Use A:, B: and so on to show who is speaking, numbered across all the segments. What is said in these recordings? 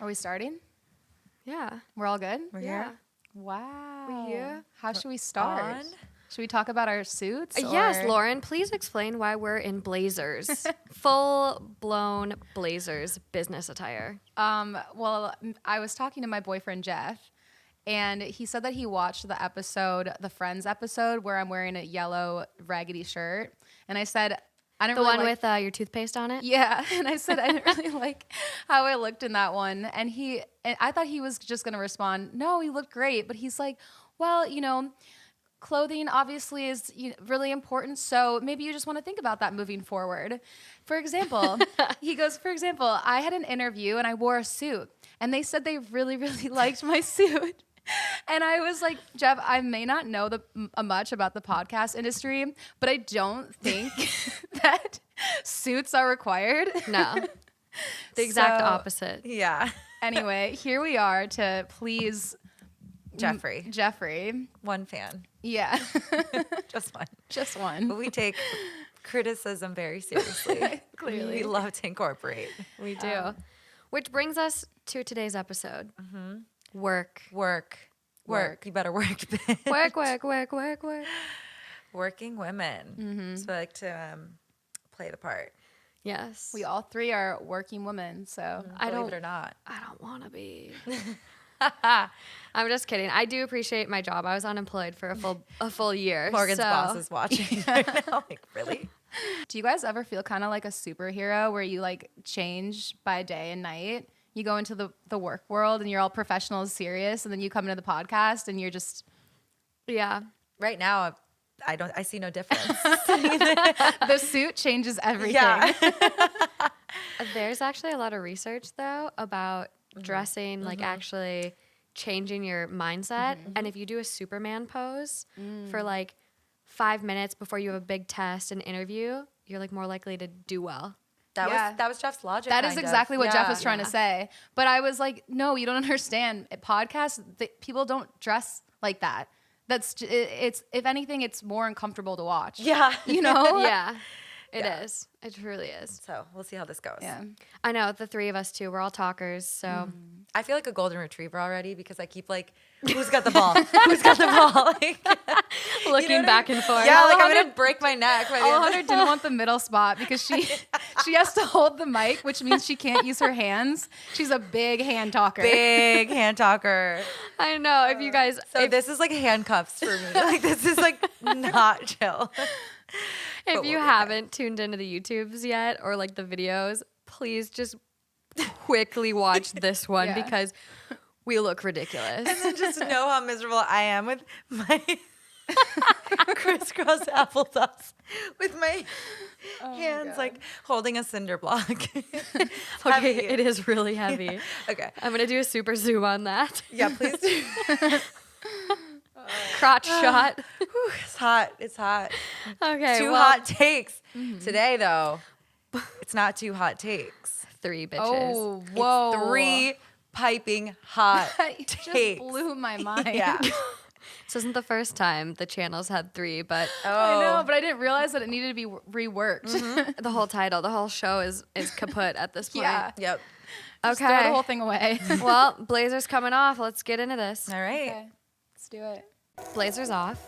A: Are we starting?
B: Yeah.
A: We're all good?
C: We're
B: Yeah.
C: here.
A: Wow.
B: We here?
A: How should we start?
C: On.
A: Should we talk about our suits?
B: Yes,
A: or-
B: Lauren, please explain why we're in blazers. Full-blown blazers business attire.
A: Well, I was talking to my boyfriend, Jeff, and he said that he watched the Friends episode where I'm wearing a yellow raggedy shirt. And I said, I didn't
B: The
A: really
B: one
A: like-
B: with your toothpaste on it?
A: Yeah, and I said I didn't really like how I looked in that one, and I thought he was just gonna respond, no, he looked great, but he's like, well, clothing obviously is really important, so maybe you just want to think about that moving forward. For example, he goes, for example, I had an interview and I wore a suit, and they said they really, really liked my suit. And I was like, Jeff, I may not know much about the podcast industry, but I don't think that suits are required.
B: No. The exact
A: So-
B: opposite.
C: Yeah.
A: Anyway, here we are to please
C: Jeffrey. One fan.
A: Yeah,
C: Just one.
A: just one.
C: But we take criticism very seriously.
A: Clearly.
C: We love to incorporate.
B: We do. Which brings us to today's episode. Work.
C: Work. You better work. bitch.
B: Work.
C: Working women. So I like to play the part.
B: Yes.
A: We all three are working women, so
C: Believe it or not.
B: I don't want to be. I'm just kidding. I do appreciate my job. I was unemployed for a full year.
C: Morgan's
B: so.
C: boss is watching right now. Like, really?
A: do you guys ever feel kind of like a superhero where you like change by day and night? You go into the work world and you're all professional and serious, and then you come into the podcast and you're just
B: Yeah.
C: Right now, I see no difference.
A: the suit changes everything.
C: Yeah.
B: There's actually a lot of research though about dressing, like actually changing your mindset. And if you do a Superman pose for like 5 minutes before you have a big test and interview, you're like more likely to do well.
C: That was Jeff's logic.
A: That is
C: kind of.
A: exactly what Jeff
C: Yeah.
A: was trying to say. But I was like, no, you don't understand. At podcasts, people don't dress like that. It's if anything, it's more uncomfortable to watch.
C: Yeah.
B: Yeah, it
C: Yeah.
B: is. It truly is.
C: So we'll see how this goes.
A: Yeah.
B: I know the three of us too. We're all talkers, so
C: I feel like a golden retriever already because I keep like, who's got the ball? Who's got the ball? Like,
B: looking back and forth.
C: yeah, like I'm gonna break my neck. by the end of
A: Alejandra didn't want the middle spot because she has to hold the mic, which means she can't use her hands. She's a big hand talker.
C: big hand talker.
B: I know. If you guys,
C: So this is like handcuffs for me. Like this is like not chill.
B: if
C: we'll
B: you
C: get
B: haven't tuned into the YouTubes yet or like the videos, please just quickly watch this one
A: Yeah.
B: because we look ridiculous.
C: And just know how miserable I am with my crisscross applesauce with my hands like holding a cinder block.
B: Okay,
C: heavy.
B: it is really heavy.
C: Okay.
B: I'm gonna do a super zoom on that.
C: Yeah, please do.
B: Crotch shot.
C: Whew, it's hot. It's hot.
B: Okay,
C: Two
B: well,
C: hot takes. Today though, it's not two hot takes.
B: 3 bitches.
A: Oh, whoa.
C: It's 3 piping hot
A: It just
C: takes.
A: blew my mind.
C: Yeah.
B: This isn't the first time the channel's had 3, but
A: I know, but I didn't realize that it needed to be reworked.
B: the whole title, the whole show is kaput at this point.
A: Yeah.
C: Yep.
A: Just throw the
B: Okay.
A: whole thing away.
B: Well, Blazer's coming off. Let's get into this.
C: All right.
A: Okay, let's do it.
B: Blazers off.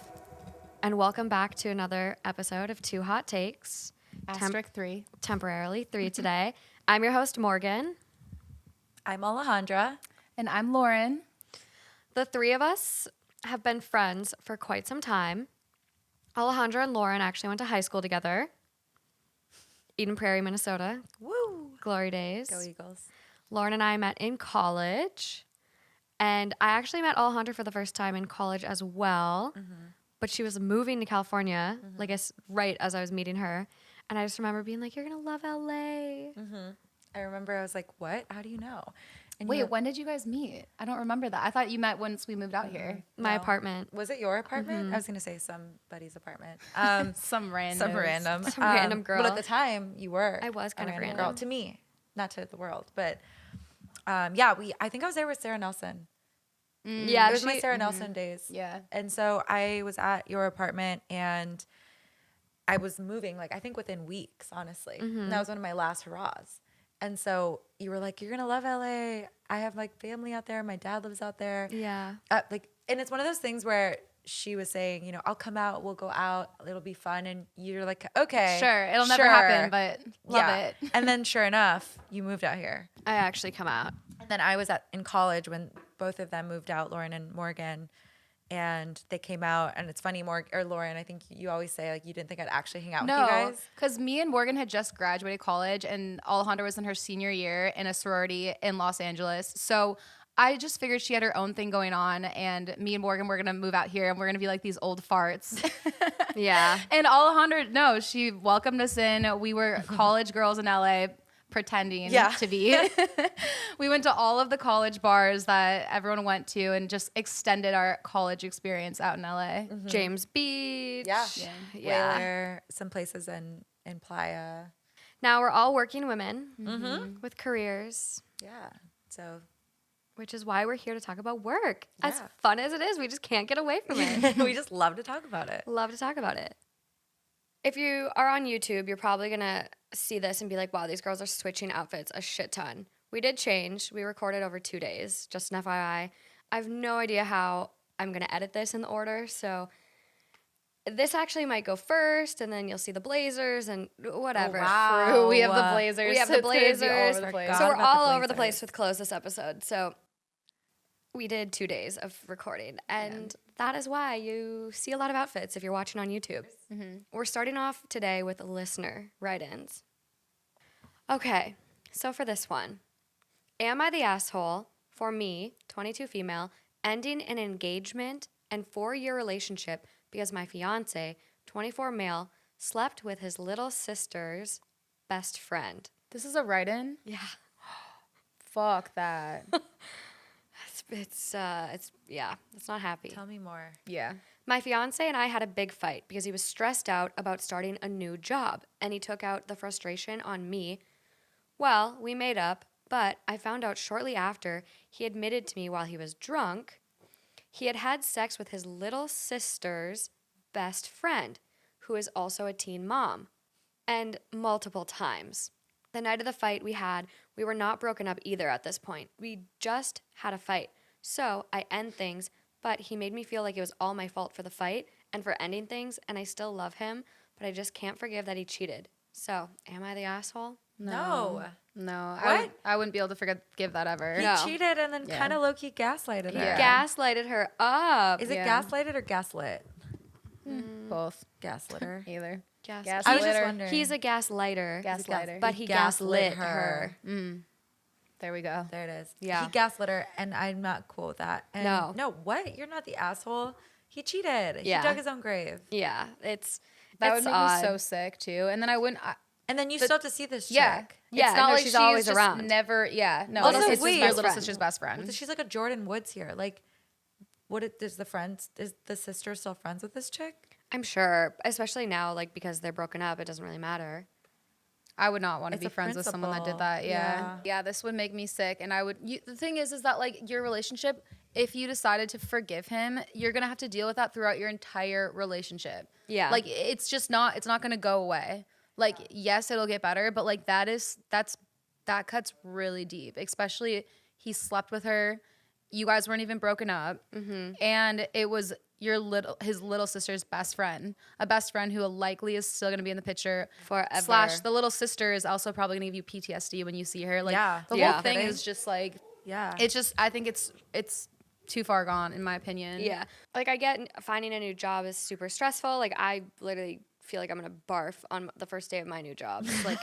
B: And welcome back to another episode of 2 Hot Takes.
A: Asterisk 3.
B: Temporarily 3 today. I'm your host, Morgan.
C: I'm Alejandra.
A: And I'm Lauren.
B: The 3 of us have been friends for quite some time. Alejandra and Lauren actually went to high school together. Eden Prairie, Minnesota.
C: Woo.
B: Glory days.
C: Go Eagles.
B: Lauren and I met in college. And I actually met Alejandra for the first time in college as well. But she was moving to California, like right as I was meeting her. And I just remember being like, you're going to love LA.
C: I remember I was like, what? How do you know? And
A: Wait,
C: you-
A: when did you guys meet? I don't remember that. I thought you met once we moved out here.
B: My
C: No.
B: apartment.
C: Was it your apartment? I was going to say somebody's apartment.
A: Some random.
C: Some random.
B: Some random girl.
C: But at the time, you were.
B: I was kind
C: a
B: of
C: random
B: random.
C: girl to me, not to the world. But yeah, I think I was there with Sarah Nelson.
B: Yeah,
C: It was my Sarah Nelson days.
A: Yeah.
C: And so I was at your apartment and I was moving, like, I think within weeks, honestly. And that was one of my last hurrahs. And so you were like, you're going to love LA. I have like family out there. My dad lives out there.
B: Yeah.
C: And it's one of those things where she was saying, you know, I'll come out, we'll go out, it'll be fun. And you're like, okay.
A: Sure, it'll never happen, but love it.
C: And then sure enough, you moved out here.
B: I actually come out.
C: And then I was in college when both of them moved out, Lauren and Morgan. And they came out, and it's funny, Lauren, I think you always say, like, you didn't think I'd actually hang out with you guys.
A: Because me and Morgan had just graduated college, and Alejandra was in her senior year in a sorority in Los Angeles. So I just figured she had her own thing going on, and me and Morgan were going to move out here, and we're going to be like these old farts.
B: Yeah.
A: And Alejandra, no, she welcomed us in. We were college girls in LA. Pretending to be. We went to all of the college bars that everyone went to and just extended our college experience out in LA.
B: Mm-hmm. James Beach.
C: Yeah.
B: Yeah.
C: Some places in Playa.
B: Now we're all working women with careers.
C: Yeah. So,
B: which is why we're here to talk about work.
C: Yeah.
B: As fun as it is, we just can't get away from it.
C: we just love to talk about it.
B: Love to talk about it. If you are on YouTube, you're probably going to see this and be like, wow, these girls are switching outfits a shit ton. We did change. We recorded over 2 days, just an FYI. I have no idea how I'm going to edit this in the order, so this actually might go first, and then you'll see the blazers and whatever.
C: Oh, wow.
A: We have the blazers.
B: We have the
A: It's gonna be all
B: blazers.
A: over the place.
B: So we're
C: about the
B: all over the
C: blazers.
B: place with clothes this episode. So we did 2 days of recording, and that is why you see a lot of outfits if you're watching on YouTube. We're starting off today with listener write-ins. Okay, so for this one, am I the asshole for me, 22 female, ending an engagement and 4-year relationship because my fiance, 24 male, slept with his little sister's best friend?
A: This is a write-in?
B: Yeah.
A: Fuck that.
B: It's not happy.
C: Tell me more.
A: Yeah.
B: My fiance and I had a big fight because he was stressed out about starting a new job, and he took out the frustration on me. Well, we made up, but I found out shortly after he admitted to me while he was drunk he had had sex with his little sister's best friend, who is also a teen mom, and multiple times. The night of the fight we were not broken up either at this point. We just had a fight. So I end things, but he made me feel like it was all my fault for the fight and for ending things, and I still love him, but I just can't forgive that he cheated. So, am I the asshole?
C: No.
A: What? I wouldn't be able to forgive that ever.
C: He
B: No.
C: cheated and then kind of low-key gaslighted her.
B: He gaslighted her up.
C: Is it gaslighted or gaslit?
A: Both.
C: Gaslitter.
A: Either.
B: Gas-
A: Gaslighter.
C: I was just wondering.
B: He's a gaslighter.
A: Gaslighter.
B: But he gaslit her.
A: There we go.
C: There it is.
B: Yeah.
C: He gaslit her, and I'm not cool with that. And
B: No.
C: What? You're not the asshole. He cheated.
B: Yeah.
C: He dug his own grave.
B: Yeah,
A: That
B: it's
A: would make
B: odd.
A: me so sick too. And then I wouldn't.
C: And then you still have to see this chick.
A: Yeah.
B: Yeah,
A: It's not
B: no,
A: like
B: she's always
A: just
B: around.
A: Never. Yeah. No.
C: Also,
A: it's just
C: wait.
A: my
C: Best
A: little
B: friend.
A: sister's best friend.
C: She's like a Jordan Woods here. Like, is the sister still friends with this chick?
B: I'm sure, especially now, like, because they're broken up, it doesn't really matter.
A: I would not want to
C: It's
A: be
C: a
A: friends with someone that did
C: principle.
A: that. Yeah.
C: Yeah.
A: Yeah, this would make me sick. And I would, the thing is that like your relationship, if you decided to forgive him, you're going to have to deal with that throughout your entire relationship.
B: Yeah.
A: Like it's not going to go away. Like, yes, it'll get better, but like that cuts really deep, especially he slept with her. You guys weren't even broken up. And it was his little sister's best friend, a best friend who likely is still going to be in the picture
B: Forever.
A: / the little sister is also probably going to give you PTSD when you see her. Like
C: Yeah.
A: the
B: Yeah.
A: whole thing is just like,
C: Yeah.
A: it's just, I think it's too far gone in my opinion.
B: Yeah. Like, I get finding a new job is super stressful. Like, I literally feel like I'm going to barf on the first day of my new job. It's like,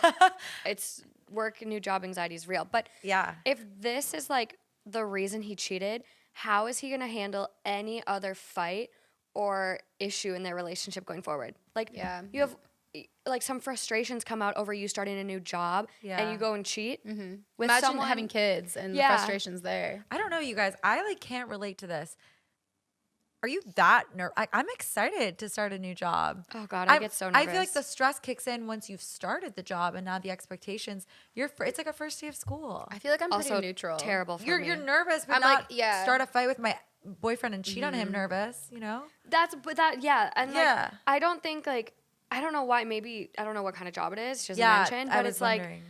B: it's work, new job anxiety is real. But
C: Yeah.
B: if this is like the reason he cheated, how is he going to handle any other fight or issue in their relationship going forward? Like,
A: Yeah.
B: you have like some frustrations come out over you starting a new job and
C: Yeah.
B: you go and cheat with
A: Imagine
B: someone
A: having kids and
B: Yeah.
A: the frustrations there.
C: I don't know, you guys. I like can't relate to this. Are you that nervous? I'm excited to start a new job.
B: Oh God, I get so nervous.
C: I feel like the stress kicks in once you've started the job, and now the expectations. It's like a first day of school.
A: I feel like I'm
B: also
A: pretty neutral.
B: terrible for
C: You're
B: me.
C: nervous, but
A: I'm
C: not
A: like, yeah.
C: start a fight with my boyfriend and cheat on him. Nervous, you know?
B: And
C: Yeah.
B: like, I don't think like I don't know why. Maybe I don't know what kind of job it is. She doesn't
C: Yeah,
B: mention,
C: I
B: but
C: was
B: it's like,
C: wondering.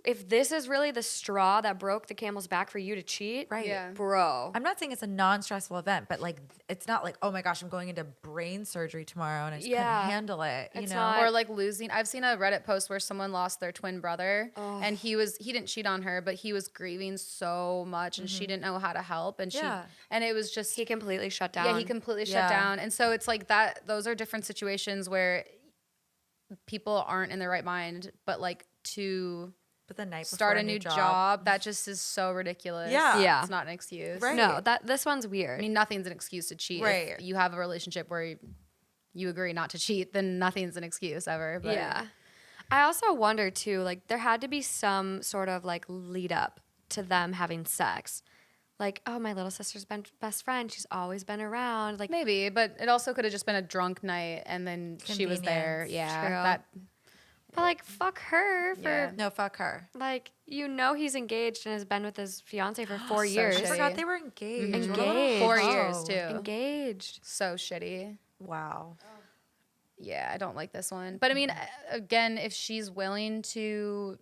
B: if this is really the straw that broke the camel's back for you to cheat,
C: Right.
A: Yeah.
B: bro.
C: I'm not saying it's a non-stressful event, but like it's not like, oh my gosh, I'm going into brain surgery tomorrow and I just couldn't
B: Yeah.
C: handle it. You
B: It's
C: know?
B: not-
A: Or like losing. I've seen a Reddit post where someone lost their twin brother and he didn't cheat on her, but he was grieving so much and she didn't know how to help. And
C: Yeah.
A: and it was just,
B: He completely shut down.
A: yeah, he completely shut
C: Yeah.
A: down. And so it's like that, those are different situations where people aren't in their right mind, but like to
C: But the night
A: start
C: before
A: a new job, that just is so ridiculous.
C: Yeah.
B: Yeah.
A: It's not an excuse.
C: Right.
B: No, this one's weird.
A: I mean, nothing's an excuse to cheat.
C: Right.
A: If you have a relationship where you agree not to cheat, then nothing's an excuse ever. But
B: yeah. I also wonder too, like there had to be some sort of like lead up to them having sex. Like, oh, my little sister's best friend. She's always been around. Like,
A: maybe, but it also could have just been a drunk night and then she was there.
C: Convenience.
A: Yeah.
B: True.
A: That,
B: but like, fuck her for
A: Yeah.
C: No, fuck her.
B: like, he's engaged and has been with his fiance for 4
A: So
B: years.
C: I
A: shitty.
C: forgot they were engaged.
B: Mhm.
C: What a little
B: Engaged.
A: 4 years
C: hoe.
A: too.
B: Engaged.
A: So shitty.
C: Wow.
A: Yeah, I don't like this one. But I mean, again, if she's willing to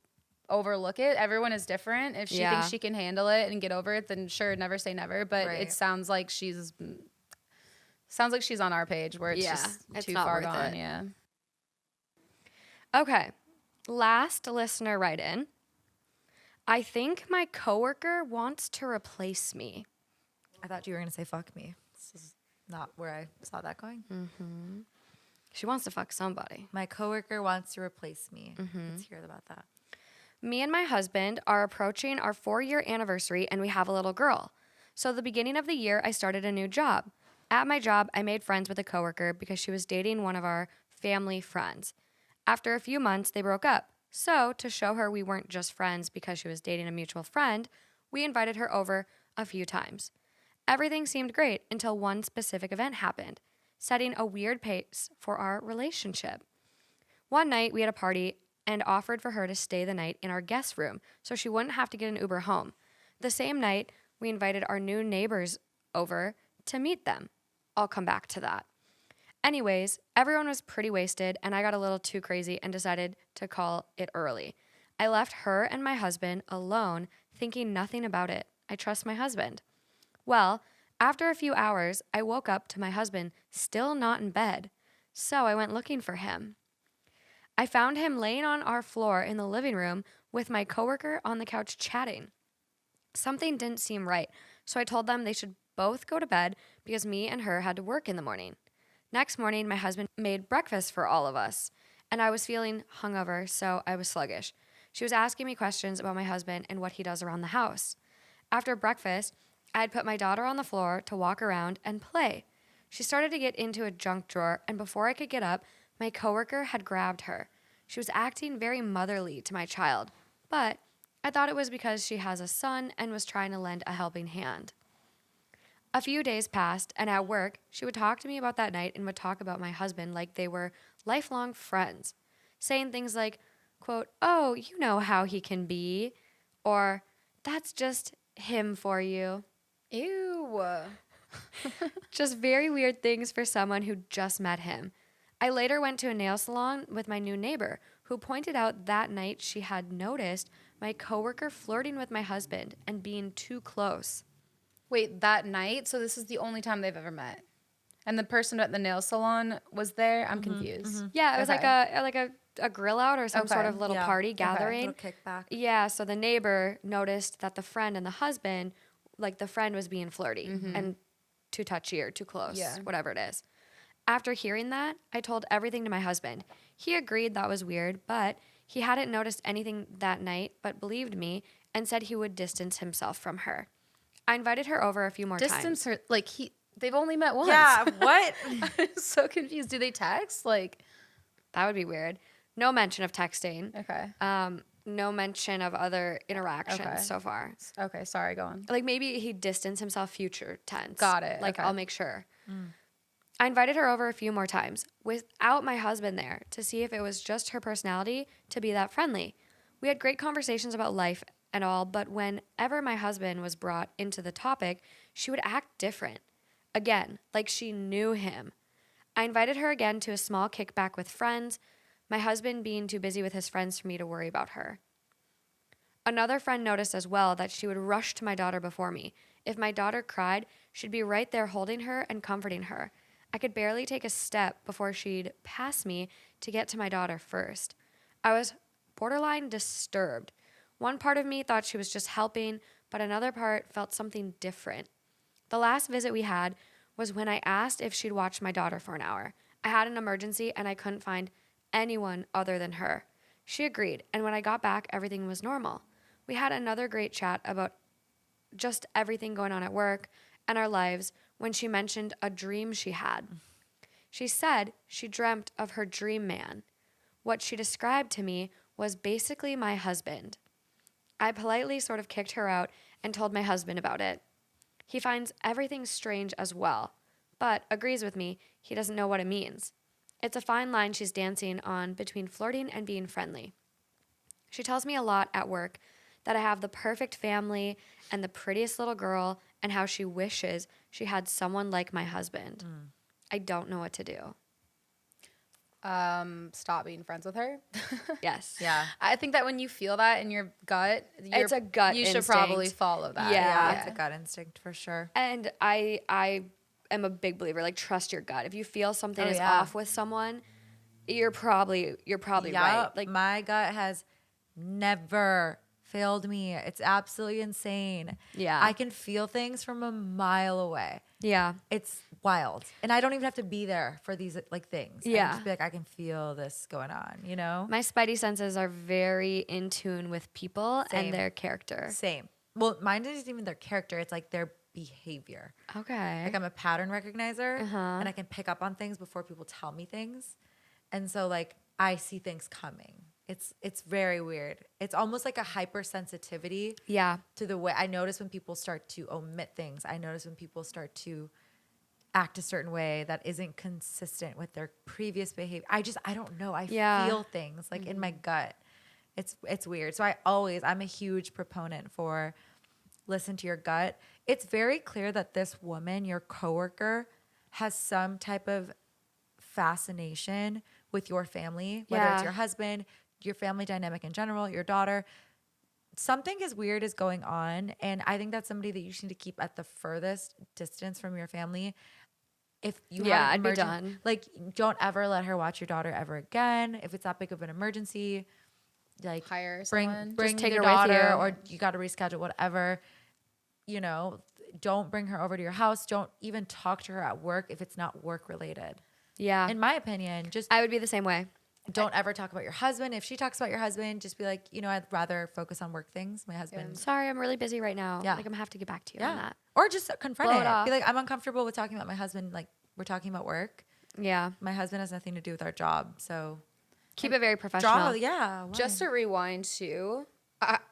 A: overlook it, everyone is different. If she
B: Yeah.
A: thinks she can handle it and get over it, then sure, never say never. But
C: Right.
A: it sounds like she's on our page where it's
B: Yeah,
A: just
B: it's
A: too
B: not
A: far
B: worth
A: gone.
B: it.
A: Yeah.
B: Okay. Last listener write in. I think my coworker wants to replace me.
C: I thought you were going to say fuck me. This is not where I saw that going.
B: She wants to fuck somebody.
C: My coworker wants to replace me. Let's hear about that.
B: Me and my husband are approaching our 4-year anniversary and we have a little girl. So the beginning of the year, I started a new job. At my job, I made friends with a coworker because she was dating one of our family friends. After a few months, they broke up. So to show her we weren't just friends because she was dating a mutual friend, we invited her over a few times. Everything seemed great until one specific event happened, setting a weird pace for our relationship. One night, we had a party and offered for her to stay the night in our guest room so she wouldn't have to get an Uber home. The same night, we invited our new neighbors over to meet them. I'll come back to that. Anyways, everyone was pretty wasted, and I got a little too crazy and decided to call it early. I left her and my husband alone, thinking nothing about it. I trust my husband. Well, after a few hours, I woke up to my husband still not in bed, so I went looking for him. I found him laying on our floor in the living room with my coworker on the couch chatting. Something didn't seem right, so I told them they should both go to bed because me and her had to work in the morning. Next morning, my husband made breakfast for all of us, and I was feeling hungover, so I was sluggish. She was asking me questions about my husband and what he does around the house. After breakfast, I had put my daughter on the floor to walk around and play. She started to get into a junk drawer, and before I could get up, my coworker had grabbed her. She was acting very motherly to my child, but I thought it was because she has a son and was trying to lend a helping hand. A few days passed, and at work, she would talk to me about that night and would talk about my husband like they were lifelong friends, saying things like, quote, "Oh, you know how he can be," or "That's just him for you."
A: Ew.
B: Just very weird things for someone who just met him. I later went to a nail salon with my new neighbor, who pointed out that night she had noticed my coworker flirting with my husband and being too close.
A: Wait, that night? So this is the only time they've ever met. And the person at the nail salon was there? I'm confused.
B: Yeah, it was
A: Okay.
B: like a grill out or some sort
A: Okay.
B: of little
C: Yeah.
B: party
C: Okay.
B: gathering.
C: Little kickback.
B: Yeah, so the neighbor noticed that the friend and the husband, like the friend was being flirty and too touchy or too close,
A: Yeah.
B: whatever it is. After hearing that, I told everything to my husband. He agreed that was weird, but he hadn't noticed anything that night, but believed me and said he would distance himself from her. I invited her over a few more
A: Distance
B: times.
A: her, like they've only met once.
C: Yeah, what?
A: I'm so confused. Do they text? Like,
B: That would be weird. No mention of texting.
A: okay.
B: No mention of other interactions
A: Okay.
B: so far.
A: Okay, sorry, go on.
B: Like maybe he distanced himself future tense.
A: Got it,
B: Like
A: okay.
B: I'll make sure. I invited her over a few more times without my husband there to see if it was just her personality to be that friendly. We had great conversations about life and all, but whenever my husband was brought into the topic, she would act different. Again, like she knew him. I invited her again to a small kickback with friends, my husband being too busy with his friends for me to worry about her. Another friend noticed as well that she would rush to my daughter before me. If my daughter cried, she'd be right there holding her and comforting her. I could barely take a step before she'd pass me to get to my daughter first. I was borderline disturbed. One part of me thought she was just helping, but another part felt something different. The last visit we had was when I asked if she'd watch my daughter for an hour. I had an emergency and I couldn't find anyone other than her. She agreed, and when I got back, everything was normal. We had another great chat about just everything going on at work and our lives when she mentioned a dream she had. She said she dreamt of her dream man. What she described to me was basically my husband. I politely sort of kicked her out and told my husband about it. He finds everything strange as well, but agrees with me he doesn't know what it means. It's a fine line she's dancing on between flirting and being friendly. She tells me a lot at work that I have the perfect family and the prettiest little girl and how she wishes she had someone like my husband. I don't know what to do.
A: Stop being friends with her.
B: Yes.
C: Yeah.
A: I think that when you feel that in your gut,
B: It's a gut
A: you
B: instinct.
A: should probably follow that.
B: Yeah.
C: It's a gut instinct for sure.
B: And I am a big believer, like, trust your gut. If you feel something is
C: yeah.
B: off with someone, you're probably
C: Yup.
B: right. Like,
C: my gut has never failed me. It's absolutely insane.
B: Yeah.
C: I can feel things from a mile away.
B: yeah.
C: It's wild. And I don't even have to be there for these like things. I
B: Yeah.
C: can just be like, I can feel this going on, you know?
B: My spidey senses are very in tune with people
C: Same.
B: and their character.
C: Same. Well, mine isn't even their character. It's like their behavior.
B: Okay.
C: Like I'm a pattern recognizer
B: Uh-huh.
C: and I can pick up on things before people tell me things. And so like I see things coming. It's very weird. It's almost like a hypersensitivity
B: yeah.
C: to the way I notice when people start to omit things. I notice when people start to act a certain way that isn't consistent with their previous behavior. I don't know. I
B: Yeah.
C: feel things like in my gut. It's weird. So I'm a huge proponent for listen to your gut. It's very clear that this woman, your coworker, has some type of fascination with your family, whether it's
B: Yeah.
C: your husband, your family dynamic in general, your daughter. Something is weird is going on. And I think that's somebody that you just need to keep at the furthest distance from your family. If you
B: Yeah,
C: have
B: I'd
C: an
B: be
C: emergen-
B: done.
C: like don't ever let her watch your daughter ever again. If it's that big of an emergency, like
A: Hire
C: bring
A: someone.
C: bring
B: take
C: your
B: her with
C: daughter
B: you.
C: or you got to reschedule whatever. You know, don't bring her over to your house. Don't even talk to her at work if it's not work related.
B: Yeah.
C: In my opinion, just
B: I would be the same way.
C: don't ever talk about your husband. If she talks about your husband, just be like, you know, I'd rather focus on work things. My husband.
B: Sorry, I'm really busy right now.
C: Yeah.
B: Like, I'm gonna have to get back to you on that.
C: Or just confront
B: Blow it
C: it.
B: off.
C: Be like, I'm uncomfortable with talking about my husband. Like, we're talking about work.
B: Yeah.
C: My husband has nothing to do with our job. So,
B: Keep it very professional.
C: yeah.
A: Just to rewind too,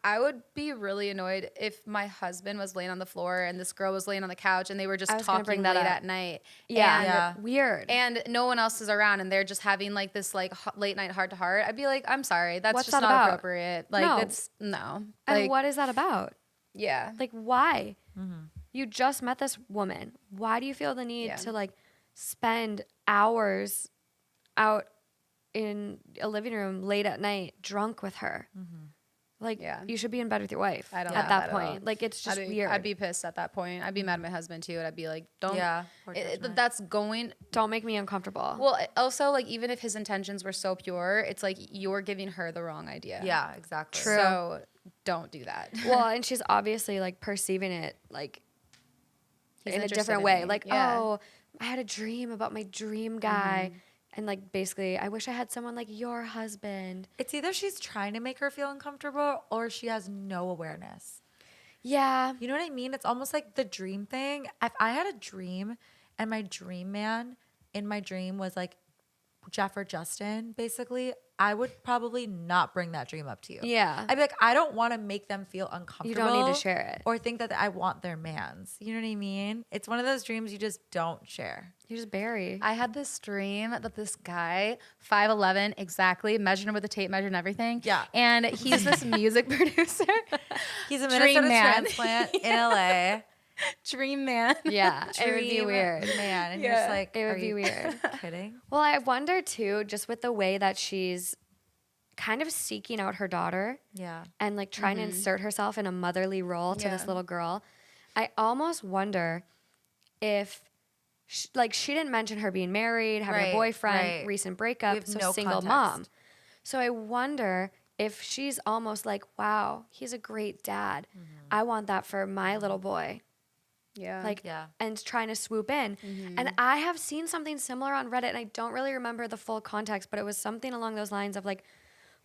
A: I would be really annoyed if my husband was laying on the floor and this girl was laying on the couch and they were just
B: I was gonna
A: talking
B: bring
A: late
B: that up.
A: at night.
B: Yeah.
A: And,
C: Yeah.
B: Weird.
A: and no one else is around and they're just having like this like late night heart to heart. I'd be like, I'm sorry, that's
B: What's
A: just
B: that
A: not
B: about?
A: appropriate. Like
B: No.
A: it's no.
B: And
A: Like,
B: what is that about?
A: Yeah.
B: Like, why?
C: Mm-hmm.
B: You just met this woman. Why do you feel the need
A: Yeah.
B: to like spend hours out in a living room late at night drunk with her? Like,
A: Yeah.
B: you should be in bed with your wife
A: I don't
B: at
A: like
B: that
A: that at all.
B: point. Like, it's just weird.
A: I'd be pissed at that point. I'd be mad at my husband too, and I'd be like, don't.
C: Yeah, poor judgment.
A: That's going.
B: Don't make me uncomfortable.
A: Well, also like even if his intentions were so pure, it's like you're giving her the wrong idea.
C: Yeah, exactly.
B: True.
A: So don't do that.
B: Well, and she's obviously like perceiving it like
A: He's
B: in a
A: interested
B: different
A: in
B: way.
A: me.
B: Like,
A: Yeah.
B: oh, I had a dream about my dream guy. And like basically, I wish I had someone like your husband.
C: It's either she's trying to make her feel uncomfortable or she has no awareness.
B: Yeah.
C: You know what I mean? It's almost like the dream thing. If I had a dream and my dream man in my dream was like Jeff or Justin, basically, I would probably not bring that dream up to you.
B: Yeah.
C: I'd be like, I don't want to make them feel uncomfortable.
B: You don't need to share it.
C: Or think that I want their mans. You know what I mean? It's one of those dreams you just don't share.
B: You just bury.
A: I had this dream that this guy, 5'11", exactly, measured him with a tape measure and everything.
C: Yeah.
A: And he's this music producer.
C: He's a
A: Dream
C: Minnesota
A: man.
C: transplant in LA.
A: Dream man.
B: Yeah. It would be
C: Dream
B: weird.
C: man. And you're
A: Yeah.
C: just like,
B: It would
C: are
B: be
C: you
B: weird.
C: kidding?
B: Well, I wonder too, just with the way that she's kind of seeking out her daughter
C: Yeah.
B: and like trying to insert herself in a motherly role to this
A: Yeah.
B: little girl. I almost wonder if she didn't mention her being married, having
C: Right,
B: a boyfriend,
C: right.
B: recent
C: We
B: breakup,
C: have
B: so
C: no
B: single
C: context.
B: mom. So I wonder if she's almost like, wow, he's a great dad. I want that for my little boy.
A: Yeah.
B: Like,
C: Yeah.
B: and trying to swoop in. And I have seen something similar on Reddit, and I don't really remember the full context, but it was something along those lines of like,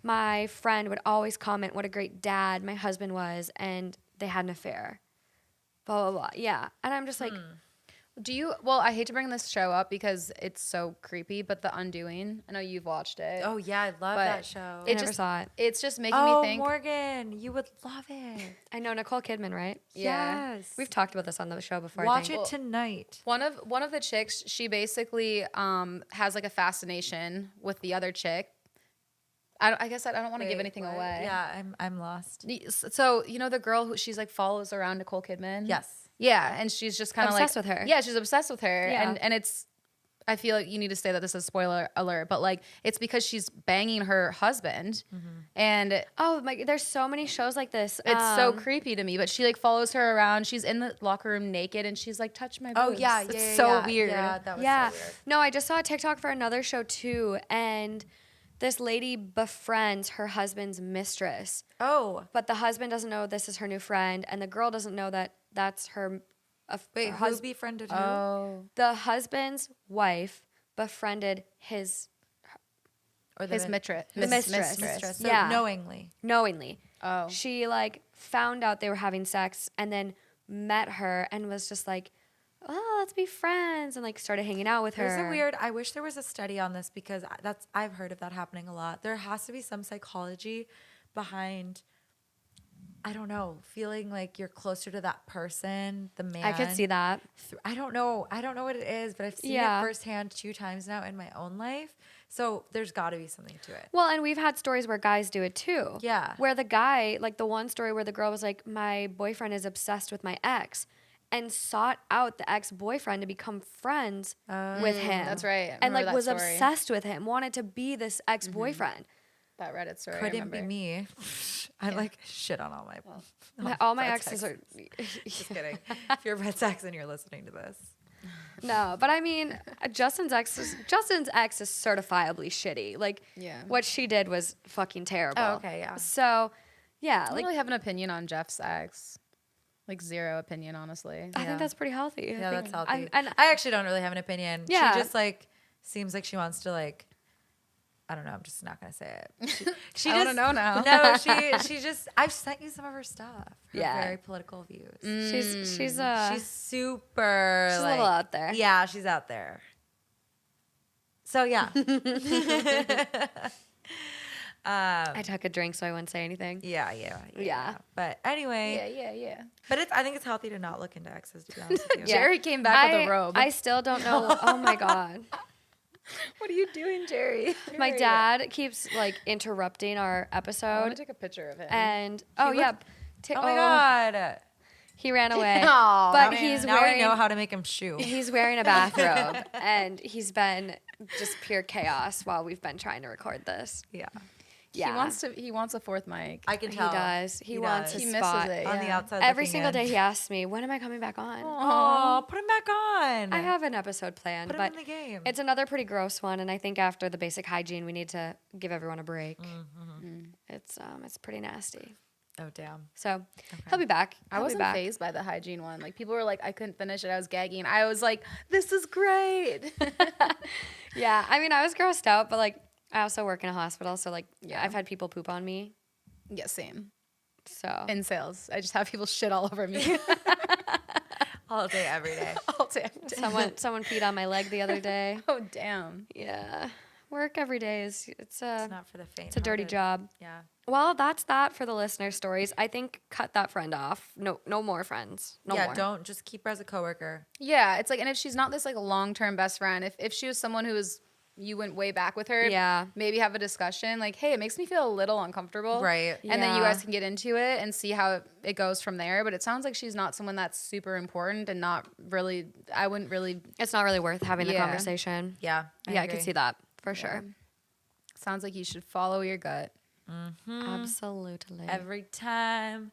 B: my friend would always comment what a great dad my husband was, and they had an affair. Blah, blah, blah. Yeah. And I'm just like,
A: I hate to bring this show up because it's so creepy, but The Undoing, I know you've watched it.
C: Oh yeah, I love
A: But
C: that show.
B: I never saw it.
A: It's just making
C: Oh,
A: me think.
C: Morgan, you would love it.
B: I know Nicole Kidman, right?
A: Yeah.
C: Yes.
B: We've talked about this on the show before.
C: Watch
B: I think.
C: it tonight.
A: One of the chicks, she basically has like a fascination with the other chick. I guess I don't want to give
C: Wait,
A: anything
C: what?
A: away.
C: Yeah, I'm lost.
A: So you know the girl who she's like follows around Nicole Kidman.
C: Yes.
A: Yeah, and she's just kind of like
B: Obsessed with her.
A: Yeah, she's obsessed with her,
B: Yeah.
A: and it's. I feel like you need to say that this is spoiler alert, but like it's because she's banging her husband, and
B: Oh my! There's so many shows like this.
A: it's so creepy to me. But she like follows her around. She's in the locker room naked, and she's like, "Touch my boobs."
C: Oh yeah,
A: it's
C: yeah,
A: so
C: yeah.
A: weird.
C: Yeah, that was
B: Yeah.
C: so weird.
B: No, I just saw a TikTok for another show too, and this lady befriends her husband's mistress,
C: Oh,
B: but the husband doesn't know this is her new friend, and the girl doesn't know that that's her.
C: wait,
B: her
C: who befriended who?
A: Oh,
B: The husband's wife befriended his
C: Or
A: his mistress.
B: mistress.
C: So
B: Yeah.
C: knowingly.
B: knowingly.
A: Oh,
B: She like found out they were having sex and then met her and was just like, oh, let's be friends, and like started hanging out with her.
C: There's a weird. I wish there was a study on this because I've heard of that happening a lot. There has to be some psychology behind. I don't know, feeling like you're closer to that person, the man.
B: I could see that.
C: I don't know what it is, but I've seen
B: Yeah.
C: it firsthand 2 times now in my own life. So there's got to be something to it.
B: Well, and we've had stories where guys do it too.
C: Yeah.
B: Where the guy, like the one story where the girl was like, my boyfriend is obsessed with my ex, and sought out the ex-boyfriend to become friends with him.
A: that's right. I
B: And like
A: remember that
B: was
A: story.
B: obsessed with him, wanted to be this ex-boyfriend.
A: that Reddit story. I
C: Couldn't be
A: remember.
C: me. I like shit on all my.
B: All my
C: red
B: exes are.
C: Just kidding. If you're red sex and you're listening to this.
B: No, but I mean, Justin's ex is certifiably shitty. Like,
A: Yeah.
B: what she did was fucking terrible.
C: Oh, okay, yeah.
B: So, yeah,
A: I don't
B: like
A: really have an opinion on Jeff's ex. Like zero opinion, honestly.
B: I
C: Yeah.
B: think that's pretty healthy.
C: Yeah, that's healthy.
B: And
C: I actually don't really have an opinion.
B: Yeah.
C: She just like seems like she wants to like. I don't know. I'm just not gonna say it. She
A: I wanna know now.
C: No, she just. I've sent you some of her stuff. Her
B: Yeah.
C: very political views.
B: she's
C: She's super.
B: she's a
C: like,
B: little out there.
C: Yeah, she's out there. So yeah.
B: I took a drink, so I wouldn't say anything.
C: Yeah. But anyway,
A: Yeah.
C: but I think it's healthy to not look into exes. To be honest with you.
B: Yeah.
A: Jerry came back with a robe.
B: I still don't know. Oh my god.
A: What are you doing, Jerry?
B: My dad keeps like interrupting our
A: I want
B: episode,
A: to take a picture of him.
B: and
C: looked-
B: yeah,
C: Oh my god.
B: he ran away.
A: Aw,
B: but
A: man.
B: he's
C: Now
B: wearing
C: we know how to make him shoe.
B: he's wearing a bathrobe, and he's been just pure chaos while we've been trying to record this.
C: Yeah.
B: Yeah,
A: He wants a fourth mic.
C: I can
B: he
C: tell.
B: does. He wants
C: does.
B: his
A: He misses
B: spot.
A: it.
C: On the
A: Yeah.
C: outside.
B: Every
C: looking
B: single
C: in.
B: day he asks me, when am I coming back on?
C: Oh, put him back on.
B: I have an episode planned,
C: Put him
B: but
C: in the game.
B: it's another pretty gross one, and I think after the basic hygiene, we need to give everyone a break. It's pretty nasty.
C: Oh damn.
B: So he'll be back.
A: I
B: He'll be
A: wasn't
B: back.
A: phased by the hygiene one. Like people were like, I couldn't finish it. I was gagging. I was like, this is great.
B: Yeah, I mean, I was grossed out, but like, I also work in a hospital, so like,
A: Yeah.
B: I've had people poop on me.
A: Yeah, same.
B: So
A: In sales, I just have people shit all over me
C: All day, every day.
A: all day.
B: someone peed on my leg the other day.
A: Oh damn.
B: Yeah, work every day is
C: It's not for the faint.
B: it's a dirty job.
C: Yeah.
B: Well, that's that for the listener stories. I think cut that friend off. No more friends. No
C: yeah.
B: more.
C: Don't just keep her as a coworker.
A: Yeah, it's like, and if she's not this like long-term best friend, if she was someone who was, you went way back with her,
B: Yeah.
A: maybe have a discussion like, hey, it makes me feel a little uncomfortable,
C: Right.
A: And then you
B: Yeah.
A: guys can get into it and see how it goes from there. But it sounds like she's not someone that's super important and not really. I wouldn't really.
B: It's not really worth having the
A: Yeah.
B: conversation.
C: Yeah.
B: I
C: agree.
B: could see that for sure.
A: Sounds like you should follow your gut.
B: Absolutely.
C: Every time.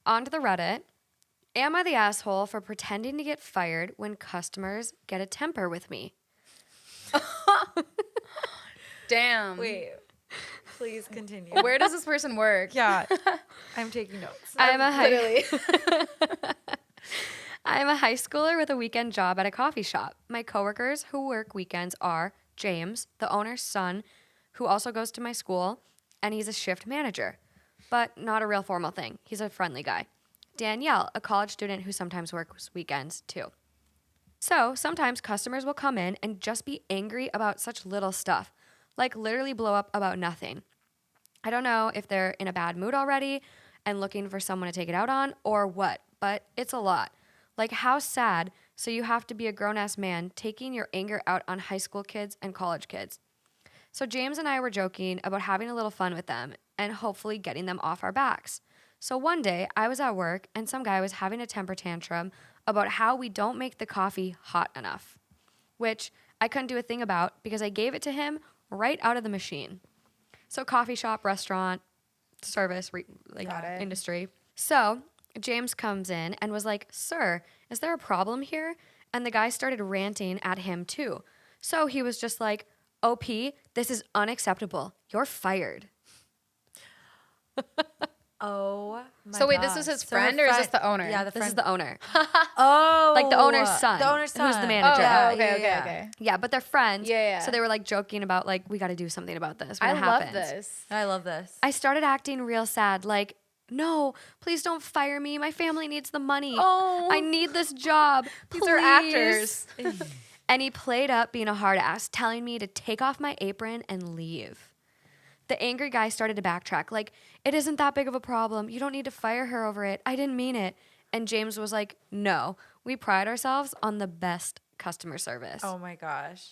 B: On to the Reddit. Am I the asshole for pretending to get fired when customers get a temper with me?
A: Damn.
C: Wait, please continue.
A: Where does this person work?
C: Yeah, I'm taking notes.
B: I'm a high,
A: Literally.
B: I'm a high schooler with a weekend job at a coffee shop. My coworkers who work weekends are James, the owner's son, who also goes to my school, and he's a shift manager, but not a real formal thing. He's a friendly guy. Danielle, a college student who sometimes works weekends too. So sometimes customers will come in and just be angry about such little stuff, like literally blow up about nothing. I don't know if they're in a bad mood already and looking for someone to take it out on or what, but it's a lot. Like, how sad, so you have to be a grown-ass man taking your anger out on high school kids and college kids. So James and I were joking about having a little fun with them and hopefully getting them off our backs. So one day, I was at work and some guy was having a temper tantrum about how we don't make the coffee hot enough, which I couldn't do a thing about because I gave it to him right out of the machine. So coffee shop, restaurant, service, industry. So James comes in and was like, "Sir, is there a problem here?" And the guy started ranting at him too. So he was just like, "OP, this is unacceptable. You're fired."
C: Oh my
A: So wait, this
C: gosh.
A: was his
C: So her
A: friend or is this the owner?
C: Yeah, the
B: This
C: friend.
B: is the owner.
C: Oh.
B: Like the owner's son.
C: The owner's son.
B: Who's the manager.
A: Oh,
C: Yeah,
A: okay,
C: yeah.
A: okay.
B: Yeah, but they're friends.
A: Yeah.
B: So they were like joking about like, we got to do something about this when
A: I
B: it
A: love
B: happens.
A: this.
C: I love this.
B: I started acting real sad, like, "No, please don't fire me. My family needs the money.
A: Oh.
B: I need this job.
A: These are actors.
B: And he played up being a hard ass, telling me to take off my apron and leave. The angry guy started to backtrack, like, "It isn't that big of a problem. You don't need to fire her over it. I didn't mean it." And James was like, "No, we pride ourselves on the best customer service."
C: Oh my gosh.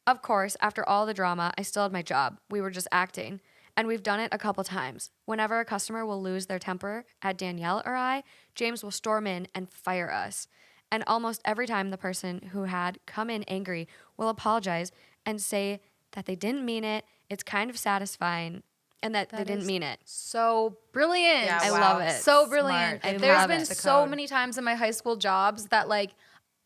B: Of course, after all the drama, I still had my job. We were just acting. And we've done it a couple times. Whenever a customer will lose their temper at Danielle or I, James will storm in and fire us. And almost every time the person who had come in angry will apologize and say that they didn't mean it. It's kind of satisfying and that they didn't mean it.
A: So brilliant.
C: Yeah,
B: I
C: wow.
B: love it.
A: So brilliant.
C: Smart. They
A: There's
B: love
A: been
B: it.
C: The
A: so
C: code.
A: many times in my high school jobs that like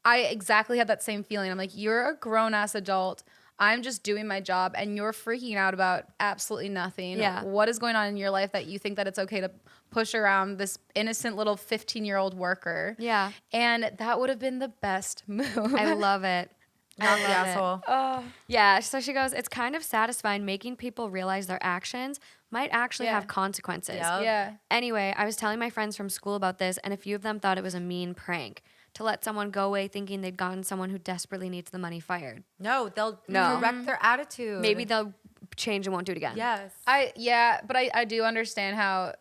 A: I exactly had that same feeling. I'm like, you're a grown ass adult. I'm just doing my job and you're freaking out about absolutely nothing.
B: Yeah.
A: What is going on in your life that you think that it's okay to push around this innocent little 15-year-old worker?
B: Yeah.
A: And that would have been the best move.
B: I love it.
C: Not the
B: love it.
C: asshole.
B: Yeah, so she goes, "It's kind of satisfying making people realize their actions might actually
A: Yeah.
B: have consequences."
C: Yeah.
A: Yeah.
B: Anyway, I was telling my friends from school about this, and a few of them thought it was a mean prank to let someone go away thinking they'd gotten someone who desperately needs the money fired.
C: No, they'll
B: No.
C: correct their attitude.
B: Maybe they'll change and won't do it again.
C: Yes.
A: But I do understand how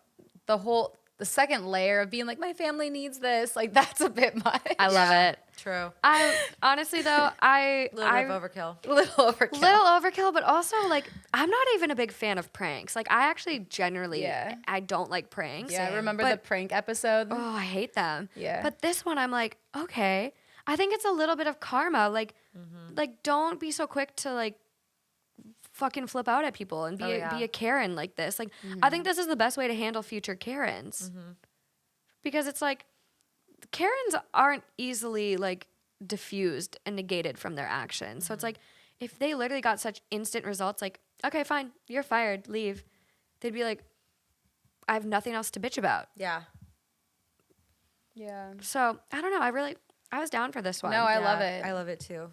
A: the second layer of being like, my family needs this, like that's a bit much.
B: I love it.
C: True.
B: I honestly though,
C: A little bit of overkill.
A: Little overkill.
B: little overkill, but also like I'm not even a big fan of pranks. Like I actually generally
A: Yeah.
B: I don't like pranks.
A: Yeah, remember
B: But-
A: the prank episode?
B: Oh, I hate them.
A: Yeah.
B: But this one I'm like, okay. I think it's a little bit of karma. Like don't be so quick to like fucking flip out at people and be
C: Oh, yeah.
B: be a Karen like this. Like I think this is the best way to handle future Karens. Because it's like Karens aren't easily like diffused and negated from their actions. So it's like if they literally got such instant results, like, okay, fine, you're fired, leave, they'd be like, I have nothing else to bitch about.
C: Yeah.
A: Yeah.
B: So I don't know. I was down for this one.
A: No, I
C: Yeah,
A: love it.
C: I love it too.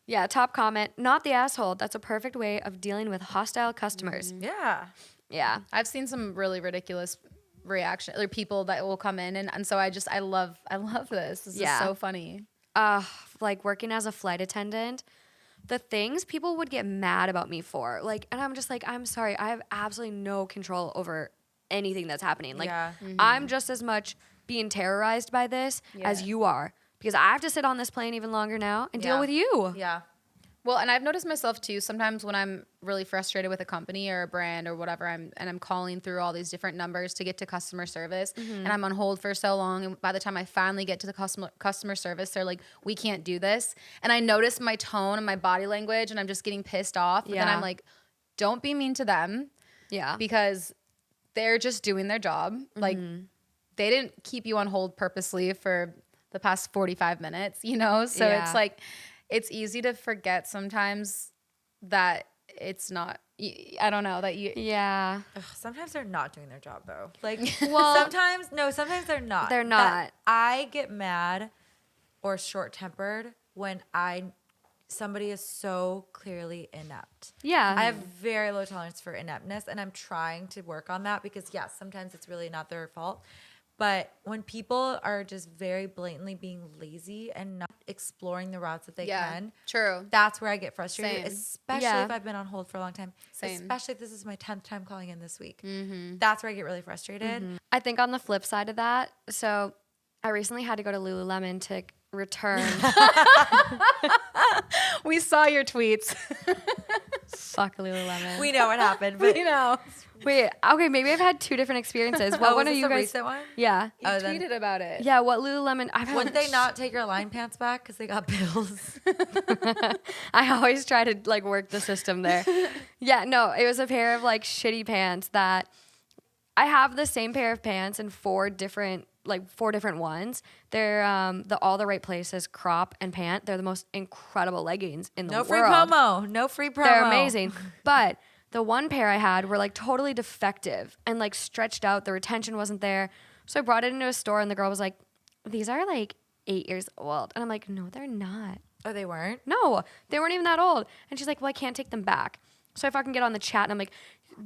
B: Yeah, top comment. Not the asshole. That's a perfect way of dealing with hostile customers.
C: Yeah.
B: Yeah.
A: I've seen some really ridiculous reaction or people that will come in and so I love this. This
B: Yeah.
A: is so funny.
B: Like working as a flight attendant, the things people would get mad about me for, like, and I'm just like, I'm sorry, I have absolutely no control over anything that's happening. Like,
C: Yeah.
B: I'm just as much being terrorized by this as
A: Yeah.
B: you are because I have to sit on this plane even longer now and deal
C: Yeah.
B: with you.
C: Yeah.
A: Well, and I've noticed myself too, sometimes when I'm really frustrated with a company or a brand or whatever, I'm calling through all these different numbers to get to customer service and I'm on hold for so long. And by the time I finally get to the customer service, they're like, we can't do this. And I notice my tone and my body language and I'm just getting pissed off. But then
B: Yeah.
A: I'm like, don't be mean to them.
B: Yeah.
A: Because they're just doing their job. Like, they didn't keep you on hold purposely for the past 45 minutes, you know? So
B: Yeah.
A: it's like, it's easy to forget sometimes that it's not, I don't know, that you,
B: Yeah.
C: Ugh, sometimes they're not doing their job though. Like
B: Well,
C: sometimes they're not.
B: They're
C: That-
B: not.
C: I get mad or short tempered when somebody is so clearly inept.
B: Yeah.
C: I have very low tolerance for ineptness, and I'm trying to work on that because yes, sometimes it's really not their fault. But when people are just very blatantly being lazy and not exploring the routes that they can,
A: true.
C: that's where I get frustrated,
A: Same.
C: especially
B: Yeah.
C: if I've been on hold for a long time.
A: Same.
C: Especially if this is my 10th time calling in this week. That's where I get really frustrated.
B: I think on the flip side of that, so I recently had to go to Lululemon to return.
A: We saw your tweets.
B: Fuck Lululemon.
C: We know what happened, but
A: You know,
B: Wait, okay, maybe I've had two different experiences. What
C: oh,
B: one
C: was
B: are
C: this
B: you
C: a
B: guys?
C: recent one?
B: Yeah.
A: you
C: Oh, then-
A: tweeted about it.
B: Yeah, what Lululemon? I've had
C: Wouldn't they not take your line pants back because they got bills?
B: I always try to like work the system there. Yeah, no, it was a pair of like shitty pants that I have the same pair of pants in four different ones. They're all the right places, crop and pant. They're the most incredible leggings in the
C: No
B: world.
C: free promo. No free promo.
B: They're amazing. But the one pair I had were like totally defective and like stretched out. The retention wasn't there. So I brought it into a store and the girl was like, these are like 8 years old. And I'm like, no, they're not.
C: Oh, they weren't?
B: No, they weren't even that old. And she's like, well, I can't take them back. So I fucking get on the chat and I'm like,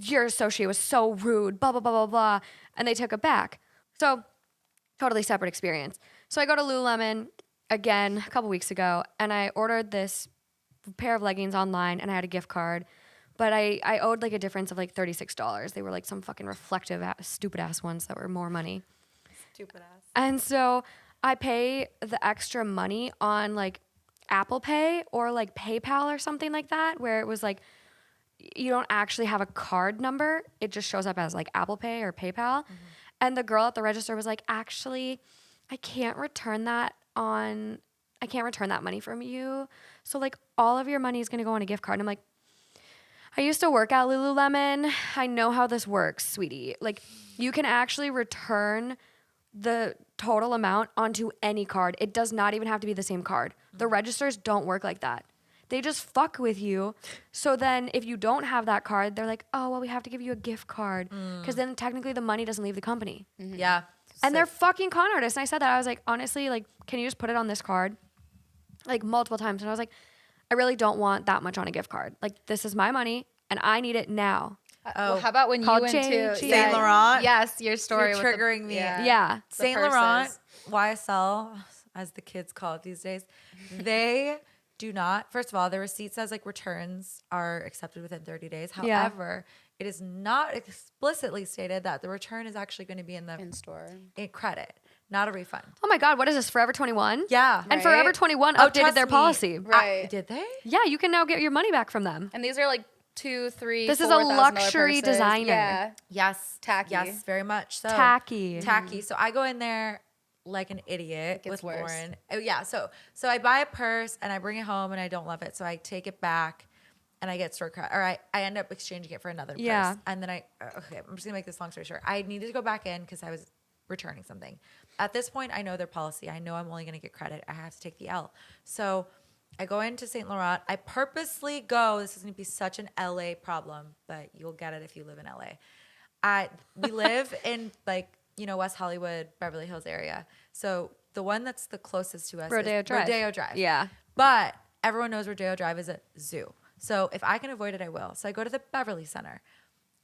B: your associate was so rude, blah, blah, blah, blah, blah. And they took it back. So totally separate experience. So I go to Lululemon again a couple weeks ago and I ordered this pair of leggings online and I had a gift card. But I owed like a difference of like $36. They were like some fucking reflective, stupid ass ones that were more money.
C: Stupid ass.
B: And so I pay the extra money on like Apple Pay or like PayPal or something like that, where it was like you don't actually have a card number. It just shows up as like Apple Pay or PayPal. And the girl at the register was like, actually, I can't return that money from you. So like all of your money is going to go on a gift card. And I'm like, I used to work at Lululemon. I know how this works, sweetie. Like, you can actually return the total amount onto any card. It does not even have to be the same card. The registers don't work like that. They just fuck with you. So then if you don't have that card, they're like, oh, well, we have to give you a gift card. Because then technically the money doesn't leave the company.
C: Yeah.
B: And they're fucking con artists. And I said that. I was like, honestly, like, can you just put it on this card? Like, multiple times. And I was like, I really don't want that much on a gift card. Like, this is my money, and I need it now.
A: Well, how about when you
B: Called
A: went to
B: JG.
C: Saint Laurent?
A: Yes, your story.
C: You're
A: with the-
C: triggering me.
B: Yeah.
C: Saint
A: purses.
C: Laurent, YSL, as the kids call it these days, they do not. First of all, the receipt says like returns are accepted within 30 days.
B: Yeah.
C: However, it is not explicitly stated that the return is actually going to be in the
A: in store.
C: in credit, not a refund.
B: Oh my God, what is this? Forever 21?
C: Yeah.
B: And
A: Right.
B: Forever 21
C: Oh,
B: updated
C: trust
B: their
C: me.
B: policy.
A: Right.
C: Did they?
B: Yeah, you can now get your money back from them.
A: And these are like $2,000, $3,000,
B: This is a
A: $4,000
B: luxury
A: purses.
B: designer.
A: Yeah.
C: Yes.
A: Tacky.
C: Yes, very much so.
B: Tacky.
C: Tacky. So I go in there like an idiot
A: Gets
C: with
A: worse.
C: Lauren. Oh yeah. So I buy a purse and I bring it home and I don't love it. So I take it back and I get store credit, or I end up exchanging it for another purse.
B: Yeah.
C: And then okay, I'm just gonna make this long story short. I needed to go back in because I was returning something. At this point, I know their policy. I know I'm only gonna get credit. I have to take the L. So I go into Saint Laurent. I purposely go. This is gonna be such an LA problem, but you'll get it if you live in LA. We live in like, West Hollywood, Beverly Hills area. So the one that's the closest to us
B: Rodeo
C: is
B: Drive.
C: Rodeo Drive.
B: Yeah.
C: But everyone knows Rodeo Drive is a zoo. So if I can avoid it, I will. So I go to the Beverly Center.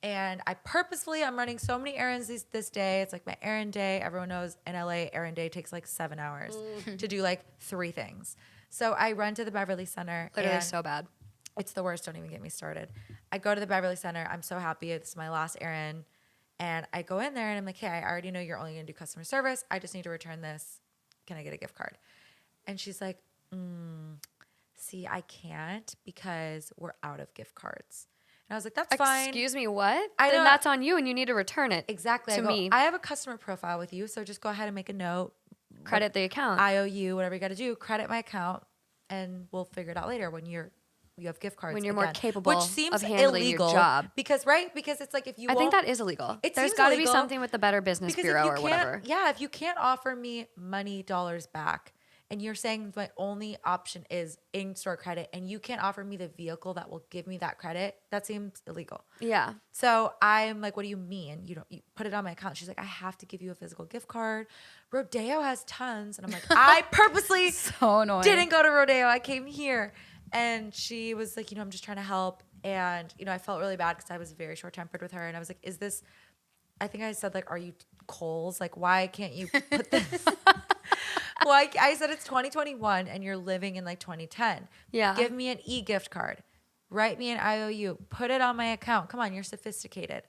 C: And I'm running so many errands this day. It's like my errand day. Everyone knows in LA, errand day takes like 7 hours to do like 3 things. So I run to the Beverly Center.
B: Literally
C: and
B: so bad.
C: it's the worst. Don't even get me started. I go to the Beverly Center. I'm so happy. It's my last errand. And I go in there and I'm like, hey, I already know you're only going to do customer service. I just need to return this. Can I get a gift card? And she's like, see, I can't because we're out of gift cards. And I was like, that's fine.
B: Excuse me, what?
C: I
B: Then
C: know-
B: that's on you and you need to return it.
C: Exactly.
B: To me.
C: I have a customer profile with you. So just go ahead and make a note.
B: Credit the account.
C: IOU, whatever you got to do, credit my account and we'll figure it out later when you're you have gift cards
B: When you're more
C: again,
B: capable
C: which seems
B: of handling your
C: illegal
B: job.
C: because it's like if you
B: I think
C: won't-
B: that is illegal.
C: It
B: There's
C: seems
B: got to be
C: illegal
B: something with the Better Business
C: because
B: Bureau
C: if
B: or
C: you
B: whatever.
C: can't, yeah, if you can't offer me money dollars back, and you're saying my only option is in-store credit, and you can't offer me the vehicle that will give me that credit, that seems illegal.
B: Yeah.
C: So I'm like, what do you mean? You put it on my account. She's like, I have to give you a physical gift card. Rodeo has tons. And I'm like, I purposely
A: So annoying.
C: didn't go to Rodeo. I came here. And she was like, I'm just trying to help. And, I felt really bad because I was very short tempered with her. And I was like, I think I said, like, are you Kohl's? Like, why can't you put this? Well, I said it's 2021 and you're living in like 2010.
B: Yeah.
C: Give me an e-gift card. Write me an IOU. Put it on my account. Come on, you're sophisticated.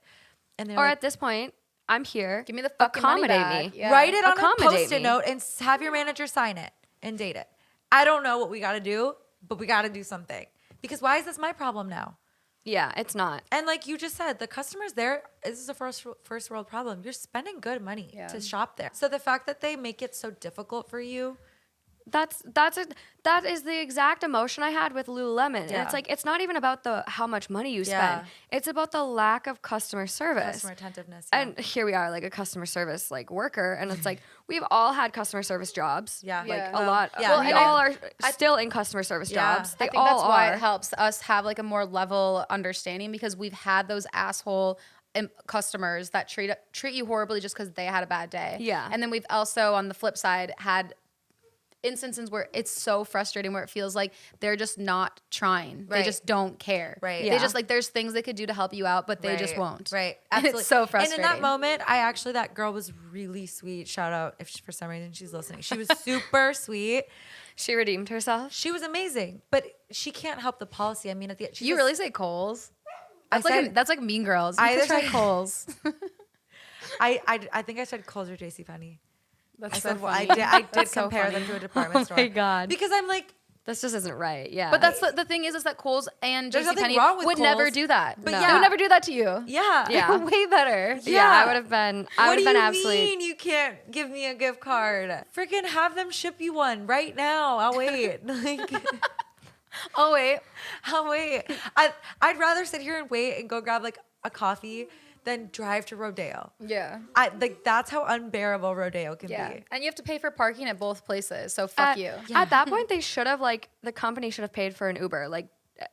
C: And they're
B: Or
C: like,
B: at this point, I'm here.
A: Give me the fucking money
B: Accommodate
A: back.
B: me.
A: Yeah.
C: write it on a
B: Accommodate
C: post-it
B: me.
C: note and have your manager sign it and date it. I don't know what we got to do, but we got to do something. Because why is this my problem now?
B: Yeah, it's not.
C: And like you just said, the customers there, this is a first world problem. You're spending good money to shop there. So the fact that they make it so difficult for you.
B: That is the exact emotion I had with Lululemon. And
C: Yeah.
B: it's like, it's not even about how much money you
C: Yeah.
B: spend. It's about the lack of customer service.
C: Customer attentiveness. Yeah.
B: And here we are, like a customer service like worker, and it's like we've all had customer service jobs.
C: Yeah.
B: like
A: Yeah.
B: a lot.
C: Yeah.
B: Well,
C: We
B: we
C: all-
B: all are still in customer service
C: Yeah.
B: jobs.
A: I
B: They
A: think
B: all
A: that's why
B: are.
A: it helps us have like a more level understanding because we've had those asshole customers that treat you horribly just because they had a bad day.
B: Yeah.
A: And then we've also on the flip side had instances where it's so frustrating where it feels like they're just not trying.
C: Right.
A: They just don't care.
C: Right.
A: They
B: Yeah.
A: just like there's things they could do to help you out, but they just
C: Right,
A: won't.
C: Right.
A: And
C: Absolutely.
A: it's so frustrating.
C: And in that moment, that girl was really sweet. Shout out if for some reason she's listening. She was super sweet.
B: She redeemed herself.
C: She was amazing, but she can't help the policy. I mean, at the end,
A: You really say Kohl's? That's
C: said-
A: that's like Mean Girls. You
C: I
A: could try
C: said-
A: Kohl's.
C: I think I said Kohl's or JCPenney.
A: That's
C: I
A: so
C: said, well, I
A: funny.
C: did
A: That's so
C: compare
A: funny.
C: them to a department store.
B: my God.
C: Because I'm like,
B: This just isn't right. Yeah.
A: But that's the thing is that Kohl's and
C: There's nothing
A: JCPenney
C: wrong with
A: would never
C: Kohl's,
A: do that.
C: but
A: They
C: yeah.
A: would never do that to you.
C: yeah.
B: Yeah.
A: They're way better.
B: yeah, I
C: Yeah.
B: would have been.
C: What
B: I would
C: do
B: have been
C: you
B: absolutely.
C: mean you can't give me a gift card? Freaking have them ship you one right now. I'll wait. Like,
A: Oh wait.
C: I'll wait. I'd rather sit here and wait and go grab like a coffee than drive to Rodeo.
A: Yeah.
C: That's how unbearable Rodeo can
A: Yeah.
C: be.
A: And you have to pay for parking at both places. So fuck you.
B: At that point, they should have the company should have paid for an Uber,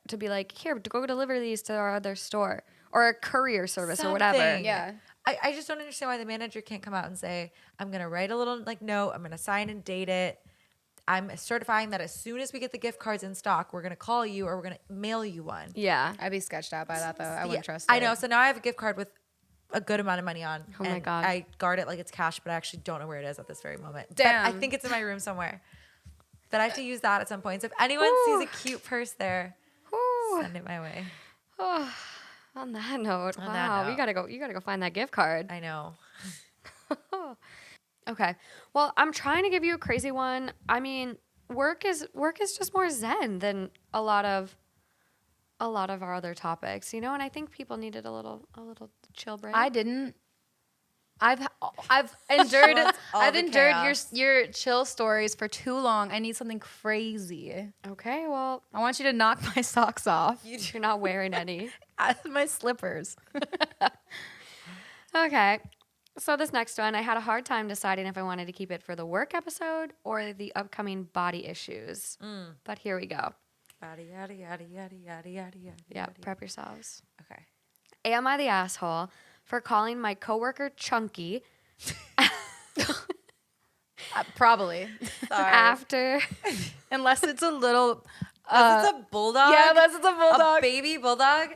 B: to be like, here, go deliver these to our other store or a courier service or whatever.
C: Something.
A: Yeah.
C: I just don't understand why the manager can't come out and say, I'm gonna write a little note, I'm gonna sign and date it. I'm certifying that as soon as we get the gift cards in stock, we're gonna call you or we're gonna mail you one.
B: Yeah.
A: I'd be sketched out by that though. I wouldn't trust it.
C: I know. So now I have a gift card with a good amount of money on.
B: Oh my
C: and
B: God.
C: I guard it like it's cash, but I actually don't know where it is at this very moment. But
A: Damn.
C: I think it's in my room somewhere. But I have to use that at some point. So if anyone sees a cute purse there,
B: Whew.
C: send it my way.
B: On that note,
C: On
B: wow,
C: that note.
B: you gotta go find that gift card.
C: I know.
B: Okay. Well, I'm trying to give you a crazy one. I mean, work is just more zen than a lot of our other topics, and I think people needed a little chill break.
A: I didn't. I've endured
C: Wants all
A: I've
C: the
A: endured
C: chaos.
A: your chill stories for too long. I need something crazy.
B: Okay, well,
A: I want you to knock my socks off.
B: you're not wearing any.
A: My slippers.
B: Okay. So this next one, I had a hard time deciding if I wanted to keep it for the work episode or the upcoming body issues. But here we go.
C: Yada, yada, yada, yada, yada, yada, yada.
B: Yeah, prep yourselves.
C: Okay.
B: Am I the asshole for calling my coworker chunky
A: Probably.
C: Sorry.
B: after
A: Unless it's a little.
C: Unless it's a bulldog.
A: Yeah, unless it's a bulldog.
C: A baby bulldog.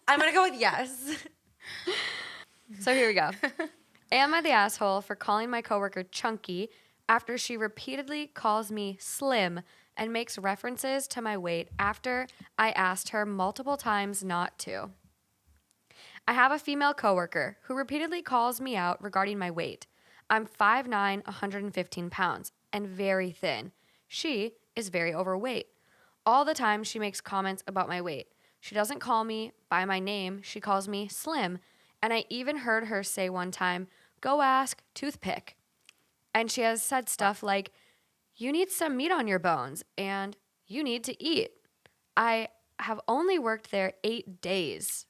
C: I'm gonna go with yes.
B: So here we go. Am I the asshole for calling my coworker chunky after she repeatedly calls me slim and makes references to my weight after I asked her multiple times not to? I have a female coworker who repeatedly calls me out regarding my weight. I'm 5'9", 115 pounds, and very thin. She is very overweight. All the time she makes comments about my weight. She doesn't call me by my name. She calls me slim. And I even heard her say one time, "Go ask toothpick." And she has said stuff like, "You need some meat on your bones," and "You need to eat." I have only worked there 8 days.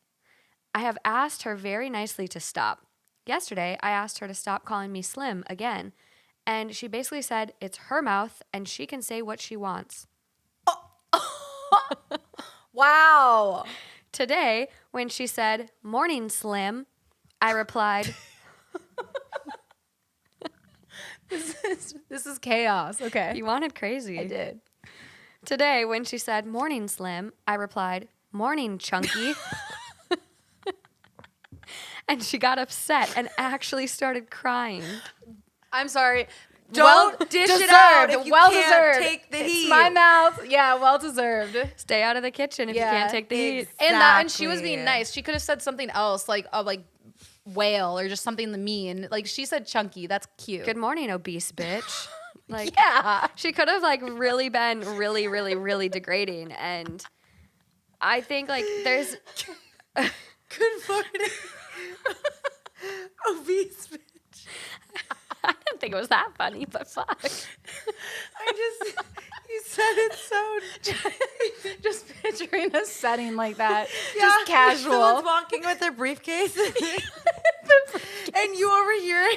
B: I have asked her very nicely to stop. Yesterday, I asked her to stop calling me slim again, and she basically said it's her mouth and she can say what she wants.
A: Wow.
B: Today, when she said, "Morning, Slim," I replied,
A: This is chaos. Okay.
B: "You wanted crazy."
A: I did.
B: Today, when she said, "Morning, Slim," I replied, "Morning, Chunky." And she got upset and actually started crying.
A: I'm sorry.
C: Don't dish it out if you
A: well
C: can't
A: deserved.
C: take the
A: It's
C: heat.
A: my mouth. Yeah, well deserved.
B: Stay out of the kitchen if you can't take the heat.
A: And she was being
C: Exactly.
A: nice. She could have said something else, like whale or just something mean. Like she said chunky. That's cute.
B: Good morning, obese bitch. Like,
A: Yeah.
B: she could have like really been really, really, really degrading. And I think like there's
C: Good morning. Obese bitch.
B: I didn't think it was that funny, but fuck.
C: You said it so.
A: Just picturing a setting like that.
C: Yeah,
A: Just casual.
C: Someone's walking with their briefcase. And you over here.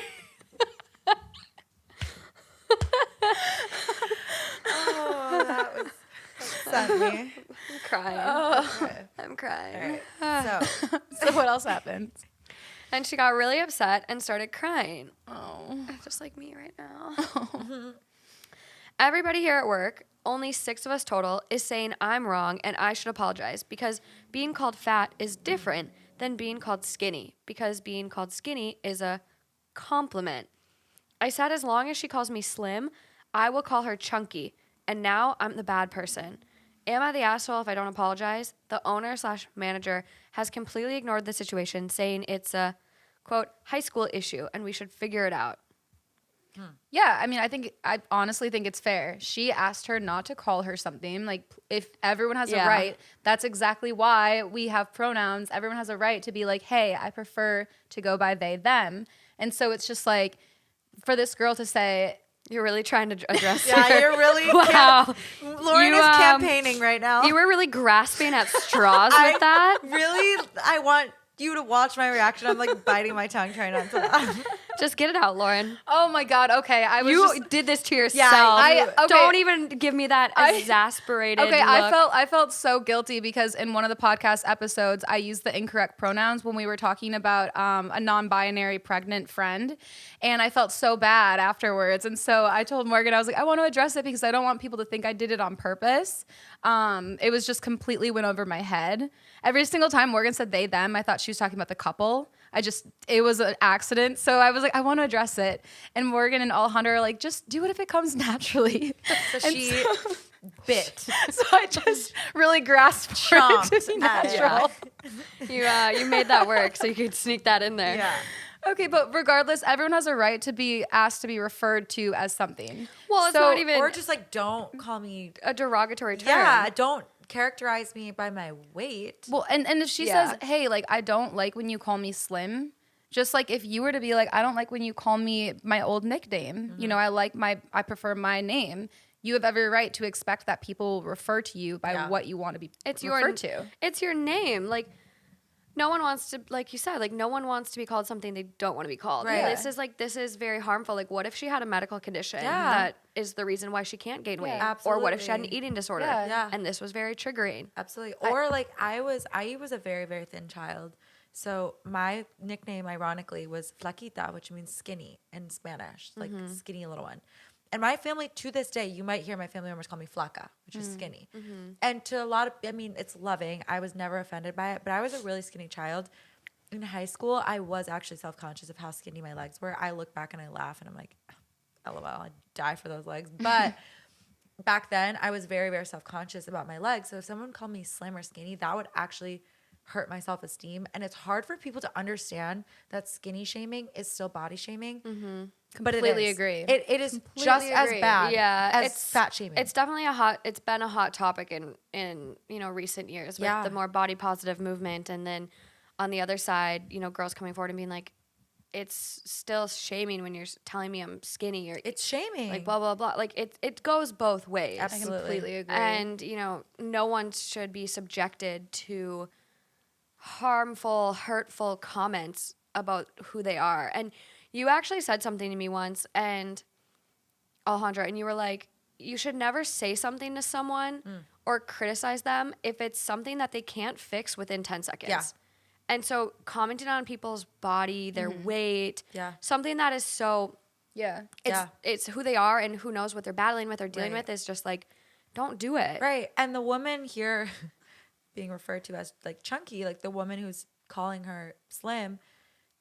C: Oh, that sent me.
B: I'm crying.
C: Okay.
B: I'm crying.
C: All right. So,
A: So what else happened?
B: And she got really upset and started crying.
A: Oh.
B: Just like me right now. Everybody here at work, only 6 of us total, is saying I'm wrong and I should apologize because being called fat is different than being called skinny because being called skinny is a compliment. I said as long as she calls me slim, I will call her chunky, and now I'm the bad person. Am I the asshole if I don't apologize? The owner/manager has completely ignored the situation, saying it's a, quote, high school issue and we should figure it out.
A: Yeah, I mean, I honestly think it's fair. She asked her not to call her something. Like, if everyone has a
B: Yeah.
A: right, that's exactly why we have pronouns. Everyone has a right to be like, hey, I prefer to go by they, them. And so it's just like, for this girl to say,
B: You're really trying to address
C: yeah,
B: her.
C: you're really.
B: Wow.
C: Lauren
B: You,
C: is campaigning right now.
B: You were really grasping at straws with that.
C: Really, I want you to watch my reaction. I'm like biting my tongue, trying not to laugh.
B: Just get it out, Lauren.
A: oh my God, okay, I was
B: You
A: just,
B: did this to yourself.
A: I- okay.
B: Don't even give me that exasperated
A: okay,
B: look.
A: I felt so guilty because in one of the podcast episodes, I used the incorrect pronouns when we were talking about a non-binary pregnant friend, and I felt so bad afterwards. And so I told Morgan, I was like, I want to address it because I don't want people to think I did it on purpose. It was just completely went over my head. Every single time Morgan said they, them, I thought she was talking about the couple. It was an accident. So I was like, I want to address it. And Morgan and Alejandra are like, just do it if it comes naturally.
C: So she bit.
A: So I just really grasped for it to be
C: Chomped at it.
A: natural.
B: You made that work so you could sneak that in there.
C: Yeah.
A: Okay, but regardless, everyone has a right to be asked to be referred to as something.
B: Well, it's
A: So-
B: not even
C: Or just like, don't call me.
B: a derogatory term.
C: Yeah, don't characterize me by my weight.
A: Well, and if she
B: Yeah.
A: says, hey, like, I don't like when you call me slim, just like if you were to be like, I don't like when you call me my old nickname, you know, I prefer my name. You have every right to expect that people refer to you by
C: Yeah.
A: what you want to be
B: It's
A: referred to.
B: It's your name. Like, no one wants to, like you said, like no one wants to be called something they don't want to be called.
C: Right.
B: This is very harmful. Like, what if she had a medical condition
C: Yeah.
B: that is the reason why she can't gain weight? Or what if she had an
C: absolutely.
B: eating disorder?
A: Yeah.
C: Yeah.
B: And this was very triggering.
C: Absolutely. Or like I was a very, very thin child. So my nickname, ironically, was Flaquita, which means skinny in Spanish, like skinny little one. And my family, to this day, you might hear my family members call me Flaca, which is skinny. And to a lot of, I mean, it's loving. I was never offended by it, but I was a really skinny child. In high school, I was actually self-conscious of how skinny my legs were. I look back and I laugh and I'm like, LOL, I'd die for those legs. But back then, I was very, very self-conscious about my legs. So if someone called me slim or skinny, that would actually hurt my self-esteem. And it's hard for people to understand that skinny shaming is still body shaming. But it
A: Completely
C: is.
A: agree.
C: It is
B: Completely
C: just as
B: agree.
C: bad
B: Yeah,
C: as fat shaming.
B: It's definitely it's been a hot topic in recent years with
C: Yeah.
B: the more body positive movement, and then on the other side, girls coming forward and being like, it's still shaming when you're telling me I'm skinny or
C: It's shaming.
B: like blah blah blah. Like it goes both ways.
C: Absolutely.
A: I completely agree.
B: And no one should be subjected to harmful, hurtful comments about who they are. And you actually said something to me once, and Alejandra, and you were like, you should never say something to someone or criticize them if it's something that they can't fix within 10 seconds.
C: Yeah.
B: And so commenting on people's body, their weight,
C: Yeah.
B: something that is so
A: Yeah.
B: it's who they are and who knows what they're battling with or dealing
C: Right.
B: with is just like, don't do it.
C: Right. And the woman here being referred to as like chunky, like the woman who's calling her slim,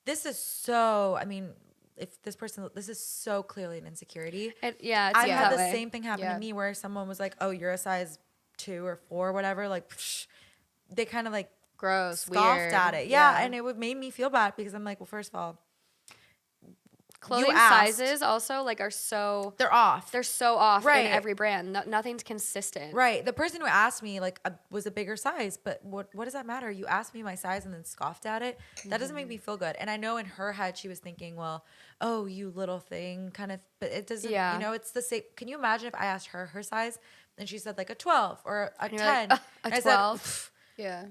C: this is so, I mean, if this person, this is so clearly an insecurity.
B: It's
C: I've had
B: that
C: the
B: way.
C: same thing happen to me where someone was like, oh, you're a size 2 or 4 or whatever. Like, psh, they kind of like
A: Gross.
C: scoffed
A: Weird.
C: at it. Yeah. And it would made me feel bad because I'm like, well, first of all,
B: Clothing
C: asked.
B: sizes also like are so
C: they're off.
B: they're so off
C: Right.
B: in every brand. Nothing's consistent.
C: Right. The person who asked me like was a bigger size, but what does that matter? You asked me my size and then scoffed at it. That doesn't make me feel good. And I know in her head she was thinking, well, oh, you little thing, kind of. But it doesn't.
B: Yeah.
C: It's the same. Can you imagine if I asked her size and she said like a 12 or a
B: you're
C: 10?
B: like,
C: And
B: a
C: I said,
B: 12?
C: "Pff,
A: Yeah.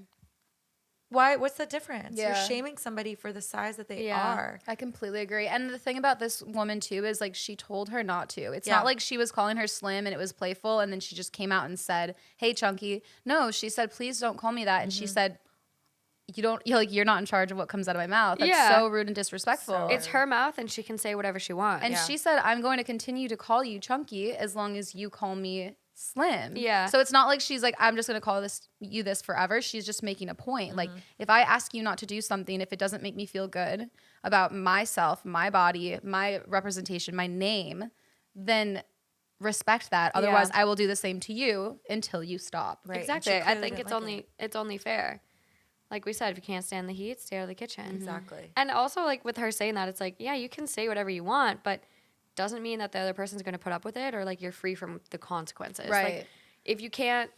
C: why? What's the difference? You're
A: Yeah.
C: shaming somebody for the size that they
B: Yeah.
C: are.
A: I completely agree. And the thing about this woman too is like she told her not to. It's
C: Yeah.
A: not like she was calling her slim and it was playful and then she just came out and said, "Hey chunky." No, she said, "Please don't call me that." And she said, you're not in charge of what comes out of my mouth. That's
B: Yeah.
A: so rude and disrespectful.
C: So
B: It's her mouth and she can say whatever she wants.
A: And
C: Yeah.
A: she said, "I'm going to continue to call you chunky as long as you call me slim."
B: Yeah.
A: So it's not like she's like, "I'm just going to call you this forever." She's just making a point. Like if I ask you not to do something, if it doesn't make me feel good about myself, my body, my representation, my name, then respect that. Otherwise, I will do the same to you until you stop.
C: Right. And
B: Exactly.
C: she
B: I
C: clearly
B: think
C: didn't
B: it's
C: like
B: only
C: it.
B: it's only fair. Like we said, if you can't stand the heat, stay out of the kitchen.
C: Exactly.
B: And also like with her saying that, it's like, yeah, you can say whatever you want, but doesn't mean that the other person's going to put up with it or like you're free from the consequences.
A: Right.
B: Like if you can't,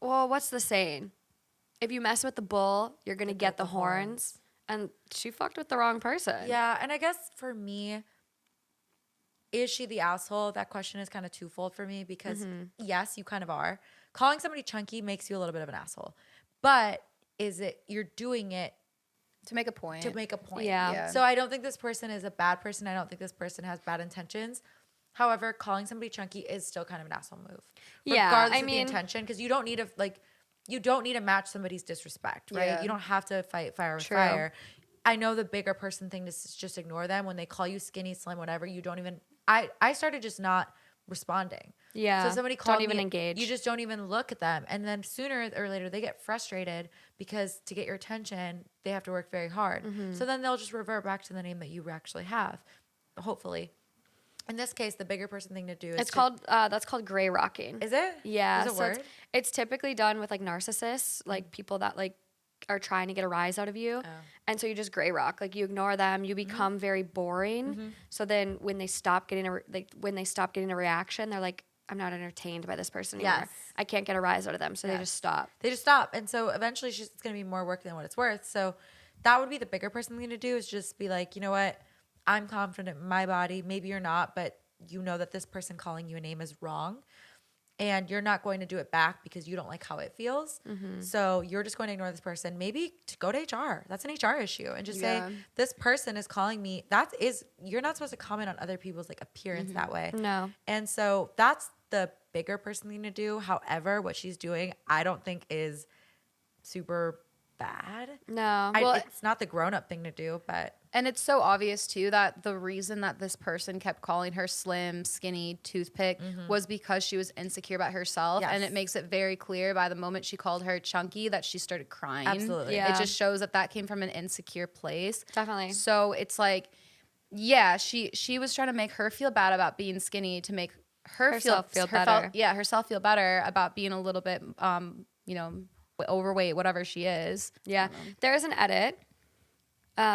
B: well, what's the saying? If you mess with the bull, you're going to get the horns. And she fucked with the wrong person.
C: Yeah, and I guess for me, is she the asshole? That question is kind of twofold for me because yes, you kind of are. Calling somebody chunky makes you a little bit of an asshole. But is it you're doing it
A: To make a point.
C: to make a point?
B: Yeah.
A: Yeah.
C: So I don't think this person is a bad person. I don't think this person has bad intentions. However, calling somebody chunky is still kind of an asshole move.
B: Yeah,
C: Regardless
B: I
C: of the
B: mean-
C: intention, because you don't need to match somebody's disrespect, right?
A: Yeah.
C: You don't have to fight fire with
B: True.
C: fire. I know the bigger person thing is just ignore them when they call you skinny, slim, whatever. You don't even. I started just not responding.
B: Yeah.
C: So somebody called
B: Don't even
C: me,
B: engage.
C: You just don't even look at them, and then sooner or later they get frustrated because to get your attention they have to work very hard. So then they'll just revert back to the name that you actually have. Hopefully, in this case, the bigger person thing to do is
B: It's called that's called gray rocking.
C: Is it?
B: Yeah.
C: Is it
B: so
C: word?
B: it's typically done with like narcissists, like people that like are trying to get a rise out of you. And so you just gray rock. Like you ignore them, you become very boring. So then when they stop getting a reaction, they're like, I'm not entertained by this person anymore.
C: Yes.
B: I can't get a rise out of them. So they just stop.
C: They just stop. And so eventually it's going to be more work than what it's worth. So that would be the bigger person thing to do is just be like, you know what? I'm confident in my body. Maybe you're not, but you know that this person calling you a name is wrong. And you're not going to do it back because you don't like how it feels. So you're just going to ignore this person. Maybe to go to HR. That's an HR issue. And just
A: Yeah.
C: say, this person is calling me. You're not supposed to comment on other people's like appearance that way.
B: No.
C: And so that's the bigger person thing to do. However, what she's doing, I don't think is super bad.
B: No.
C: It's not the grown-up thing to do, but
A: And it's so obvious too that the reason that this person kept calling her slim, skinny, toothpick was because she was insecure about herself.
C: Yes.
A: And it makes it very clear by the moment she called her chunky that she started crying.
C: Absolutely.
B: Yeah.
A: It just shows that came from an insecure place.
B: Definitely.
A: So it's like, yeah, she was trying to make her feel bad about being skinny to make
B: Herself feel better.
A: herself feel better about being a little bit, overweight, whatever she is.
B: Yeah. There is an edit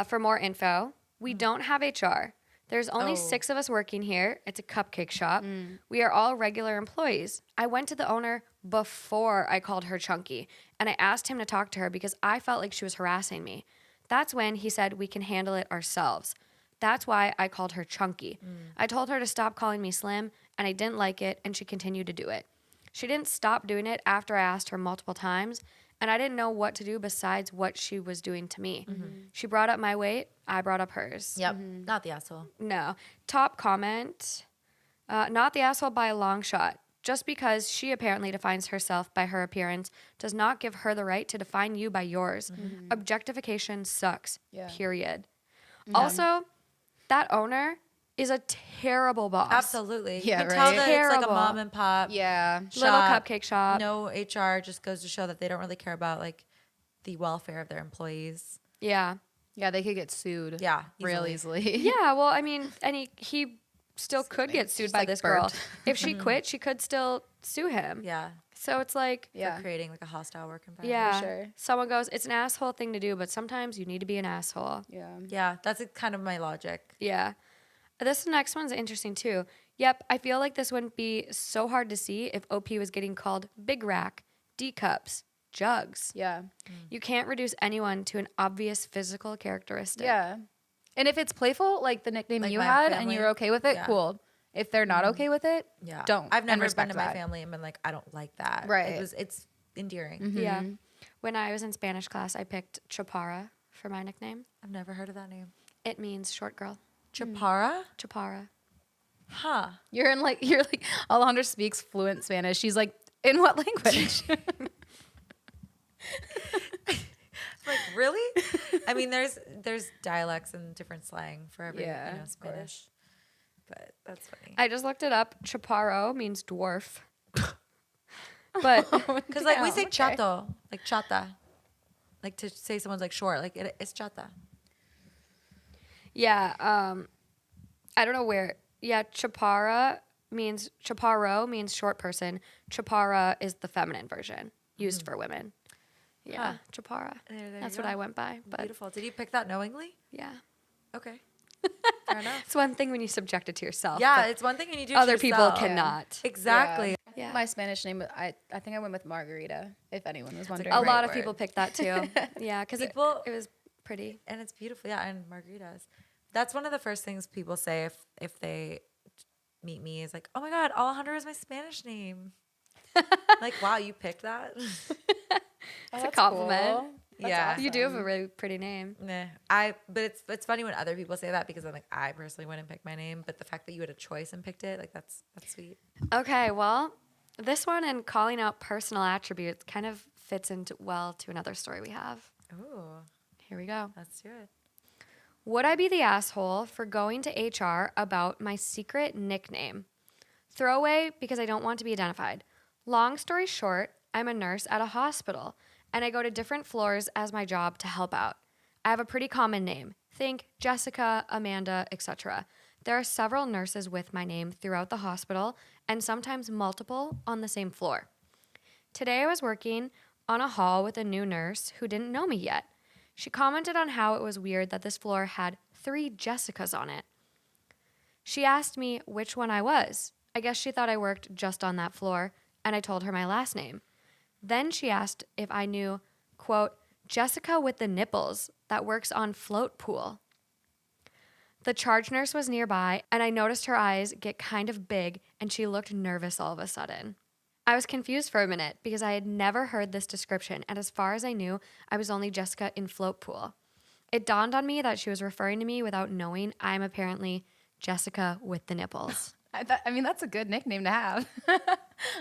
B: for more info. We don't have HR. There's only 6 of us working here. It's a cupcake shop. We are all regular employees. I went to the owner before I called her chunky, and I asked him to talk to her because I felt like she was harassing me. That's when he said we can handle it ourselves. That's why I called her chunky. I told her to stop calling me slim, and I didn't like it, and she continued to do it. She didn't stop doing it after I asked her multiple times, and I didn't know what to do besides what she was doing to me. She brought up my weight. I brought up hers.
C: Yep. Not the asshole.
B: No. Top comment. Not the asshole by a long shot. Just because she apparently defines herself by her appearance does not give her the right to define you by yours. Objectification sucks.
A: Yeah.
B: Period. Also, that owner is a terrible boss.
C: Absolutely.
A: Yeah,
C: You can tell
A: right?
C: that it's like a
B: Terrible.
C: mom and pop
A: Yeah.
B: Little
C: shop.
B: cupcake shop.
C: No HR, just goes to show that they don't really care about like the welfare of their employees.
B: Yeah.
A: Yeah, they could get sued.
C: Yeah,
A: Real easily.
B: Yeah, well, I mean, and he still could get sued
A: Just,
B: by
A: like,
B: this girl.
A: burped.
B: If she quit, she could still sue him.
C: Yeah.
B: So it's like,
A: Yeah.
C: For creating like a hostile work environment.
B: yeah,
A: sure.
B: someone goes, it's an asshole thing to do, but sometimes you need to be an asshole.
A: Yeah.
C: Yeah, that's kind of my logic.
B: Yeah. This next one's interesting too. Yep, I feel like this wouldn't be so hard to see if OP was getting called Big Rack, D Cups, Jugs.
A: Yeah.
B: You can't reduce anyone to an obvious physical characteristic.
A: Yeah. And if it's playful, like the nickname
C: Like
A: you
C: my
A: had, and
C: family?
A: you're okay with it,
C: Yeah.
A: cool. If they're not okay with it,
C: Yeah.
A: don't.
C: I've
A: and
C: never been
A: respect
C: to my
A: that.
C: family and been like, I don't like that.
A: Right.
C: It's endearing.
B: Yeah. When I was in Spanish class, I picked Chapara for my nickname.
C: I've never heard of that name.
B: It means short girl.
C: Chapara?
B: Chapara.
C: Huh.
A: You're like Alejandra speaks fluent Spanish. She's like, in what language?
C: Like, really? I mean, there's dialects and different slang for every
A: Yeah, of
C: Spanish. But that's funny.
B: I just looked it up. Chaparro means dwarf. But
C: Because like we
A: Damn,
C: say
A: okay.
C: chato, like chata. Like to say someone's like short, like it's chata.
B: yeah, I don't know where. Yeah, chaparro means short person. Chapara is the feminine version used for women. Yeah,
C: Huh.
B: chapara.
C: There
B: That's
C: you
B: what
C: go.
B: I went by. But
C: Beautiful. Did you pick that knowingly?
B: yeah,
C: Okay. Fair enough.
B: it's one thing when you subject it to yourself.
C: Yeah,
B: but
C: it's one thing when you do it
B: other
C: to
B: people
C: yourself.
B: cannot.
C: Exactly.
B: Yeah.
A: My Spanish name, I think I went with Margarita, if anyone was wondering.
C: great
B: A lot of
C: word.
B: people picked that too. Yeah, because it
C: People-
B: was pretty.
C: And it's beautiful. Yeah, and margaritas. That's one of the first things people say if they meet me is like, oh my God, Alejandra is my Spanish name. Like, wow, you picked that?
B: It's a compliment.
C: Yeah.
B: You do have a really pretty name.
C: Nah, but it's funny when other people say that because I'm like, I personally wouldn't pick my name, but the fact that you had a choice and picked it, like that's sweet.
B: Okay, well, this one and calling out personal attributes kind of fits into to another story we have.
C: Ooh,
B: Here we go.
C: let's do it.
B: Would I be the asshole for going to HR about my secret nickname? Throwaway because I don't want to be identified. Long story short, I'm a nurse at a hospital and I go to different floors as my job to help out. I have a pretty common name. Think Jessica, Amanda, etc. There are several nurses with my name throughout the hospital and sometimes multiple on the same floor. Today I was working on a hall with a new nurse who didn't know me yet. She commented on how it was weird that this floor had 3 Jessicas on it. She asked me which one I was. I guess she thought I worked just on that floor, and I told her my last name. Then she asked if I knew, quote, Jessica with the nipples that works on float pool. The charge nurse was nearby, and I noticed her eyes get kind of big, and she looked nervous all of a sudden. I was confused for a minute because I had never heard this description, and as far as I knew, I was only Jessica in float pool. It dawned on me that she was referring to me without knowing I'm apparently Jessica with the nipples.
A: I mean, that's a good nickname to have.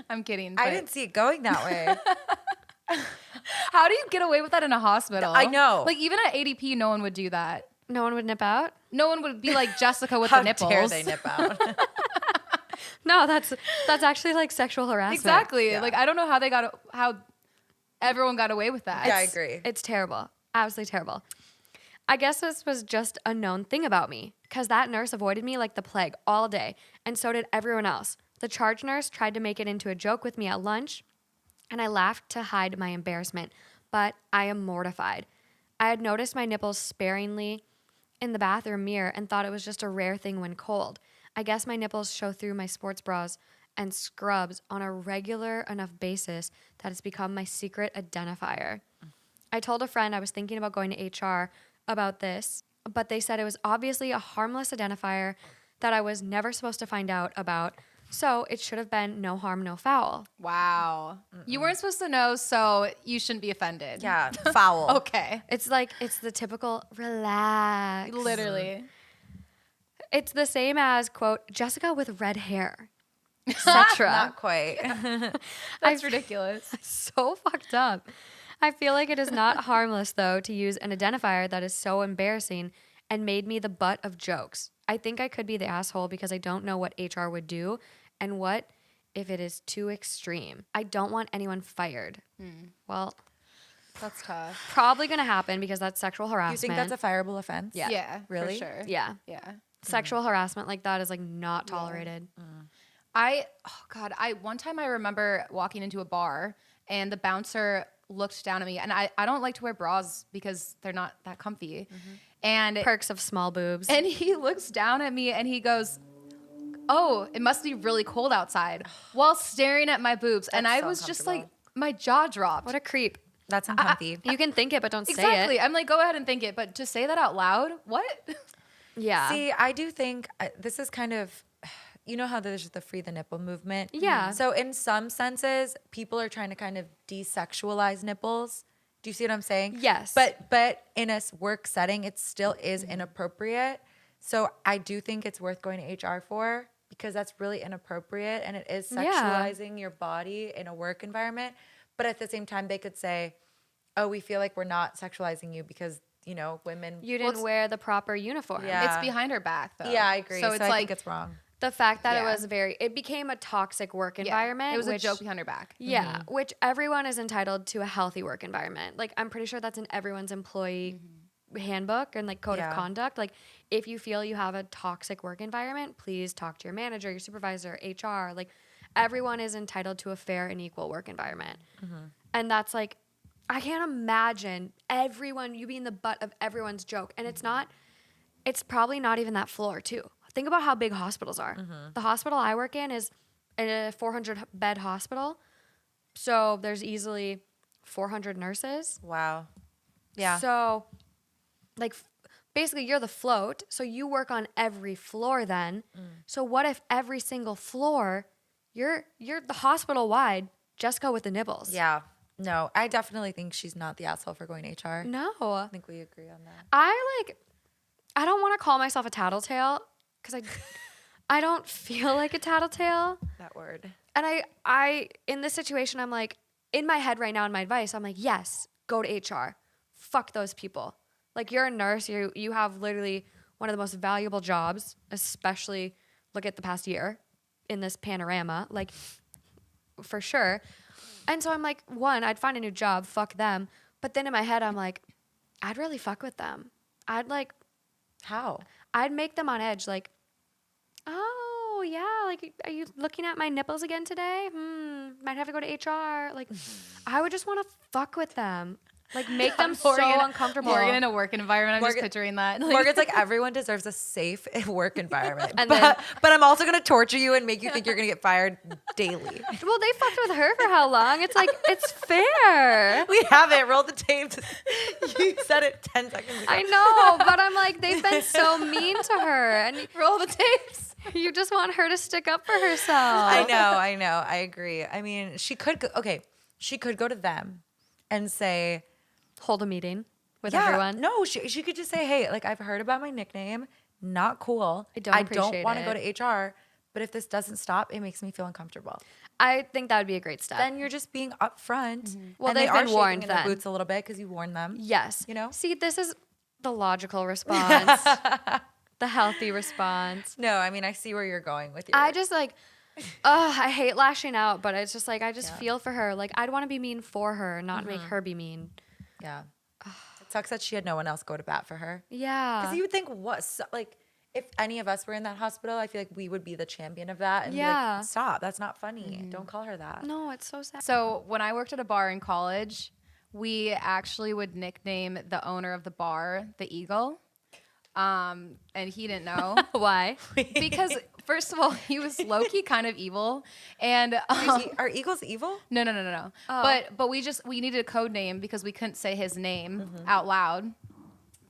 A: I'm kidding.
C: I
A: but
C: didn't see it going that way.
A: How do you get away with that in a hospital?
C: I know.
A: Like, even at ADP, no one would do that.
B: No one would nip out?
A: No one would be like Jessica with
C: How
A: the nipples.
C: dare they nip out?
B: No, that's actually like sexual harassment.
A: Exactly.
C: Yeah.
A: Like, I don't know how everyone got away with that.
C: Yeah, I agree.
B: It's terrible. Absolutely terrible. I guess this was just a known thing about me because that nurse avoided me like the plague all day, and so did everyone else. The charge nurse tried to make it into a joke with me at lunch, and I laughed to hide my embarrassment, but I am mortified. I had noticed my nipples sparingly in the bathroom mirror and thought it was just a rare thing when cold. I guess my nipples show through my sports bras and scrubs on a regular enough basis that it's become my secret identifier. I told a friend I was thinking about going to HR about this, but they said it was obviously a harmless identifier that I was never supposed to find out about. So it should have been no harm, no foul.
A: Wow. You weren't supposed to know, so you shouldn't be offended.
C: Yeah, foul.
A: Okay.
B: It's the typical relax.
A: Literally.
B: It's the same as, quote, Jessica with red hair, etc.
C: Not quite.
A: That's ridiculous.
B: So fucked up. I feel like it is not harmless, though, to use an identifier that is so embarrassing and made me the butt of jokes. I think I could be the asshole because I don't know what HR would do and what if it is too extreme. I don't want anyone fired. Well,
A: That's tough.
B: probably going to happen because that's sexual harassment.
C: You think that's a fireable offense?
B: Yeah.
A: Yeah.
C: Really?
A: For sure.
B: Yeah.
A: Yeah.
B: Sexual harassment like that is like not tolerated.
A: One time I remember walking into a bar and the bouncer looked down at me, and I don't like to wear bras because they're not that comfy. And
B: Perks of small boobs.
A: and he looks down at me and he goes, "Oh, it must be really cold outside," while staring at my boobs. And I
C: so
A: was just like,
C: uncomfortable.
A: my jaw dropped.
B: What a creep.
C: That's uncomfy.
B: You can think it, but don't say
A: Exactly.
B: it.
A: I'm like, go ahead and think it, but to say that out loud, what?
B: Yeah.
C: See, I do think this is kind of, you know how there's the free the nipple movement?
B: Yeah.
C: So in some senses, people are trying to kind of desexualize nipples. Do you see what I'm saying?
B: Yes.
C: But in a work setting, it still is inappropriate. So I do think it's worth going to HR for, because that's really inappropriate and it is
B: Yeah.
C: sexualizing your body in a work environment. But at the same time, they could say, oh, we feel like we're not sexualizing you because, you know, women.
B: You didn't wear the proper uniform.
C: Yeah.
A: It's behind her back, though.
C: Yeah, I agree.
A: So it's
C: I
A: like
C: think it's wrong.
B: The fact that
A: Yeah.
B: it became a toxic work
A: yeah,
B: environment.
A: It was
B: which,
A: a joke behind her back.
B: Yeah, which everyone is entitled to a healthy work environment. Like, I'm pretty sure that's in everyone's employee handbook and like code
C: Yeah.
B: of conduct. Like, if you feel you have a toxic work environment, please talk to your manager, your supervisor, HR. Like, everyone is entitled to a fair and equal work environment. And that's like, I can't imagine you being the butt of everyone's joke. And it's probably not even that floor too. Think about how big hospitals are. The hospital I work in is a 400 bed hospital. So there's easily 400 nurses.
C: Wow. Yeah.
B: So like basically you're the float. So you work on every floor then. So what if every single floor, you're the hospital wide Jessica with the nibbles?
C: Yeah. No, I definitely think she's not the asshole for going to HR.
B: No.
C: I think we agree on that.
B: I don't want to call myself a tattletale because I don't feel like a tattletale.
C: That word.
B: And I in this situation, I'm like, in my head right now, in my advice, I'm like, yes, go to HR. Fuck those people. Like, you're a nurse. You have literally one of the most valuable jobs, especially look at the past year in this panorama, like for sure. And so I'm like, one, I'd find a new job, fuck them. But then in my head, I'm like, I'd really fuck with them.
C: How?
B: I'd make them on edge, like, oh, yeah, like, are you looking at my nipples again today? Might have to go to HR. Like, I would just want to fuck with them. Like, make them so uncomfortable.
A: Morgan in a work environment. I'm
C: Morgan-
A: just picturing that. Like,
C: Morgan's like, everyone deserves a safe work environment.
B: And
C: but,
B: then-
C: but I'm also going to torture you and make you think you're going to get fired daily.
B: Well, they fucked with her for how long? It's like, it's fair.
C: We have it. Roll the tapes. You said it 10 seconds ago.
B: I know, but I'm like, they've been so mean to her. And
A: roll the tapes.
B: you just want her to stick up for herself.
C: I know. I agree. I mean, she could go to them and say,
B: Hold a meeting with
C: yeah,
B: everyone.
C: No, she could just say, hey, like, I've heard about my nickname. Not cool.
B: I don't appreciate
C: want to go
B: it.
C: to HR, but if this doesn't stop, it makes me feel uncomfortable.
B: I think that would be a great step.
C: Then you're just being upfront.
B: Well,
C: and
B: they've
C: they are
B: been warned
C: shaking in their
B: then.
C: boots a little bit because you warned them.
B: Yes.
C: You know?
B: See, this is the logical response, the healthy response.
C: No, I mean, I see where you're going with your.
B: I just like, I hate lashing out, but it's just like, I just feel for her. Like, I'd want to be mean for her, not make her be mean.
C: Yeah. It sucks that she had no one else go to bat for her.
B: Yeah.
C: Because you would think, if any of us were in that hospital, I feel like we would be the champion of that. And be
B: Yeah.
C: like, stop. That's not funny. Don't call her that.
B: No, it's so sad.
A: So when I worked at a bar in college, we actually would nickname the owner of the bar the Eagle. And he didn't know.
B: Why?
A: Because first of all, he was low-key kind of evil. And
C: Are eagles evil?
A: no.
B: Oh.
A: But we needed a code name because we couldn't say his name out loud.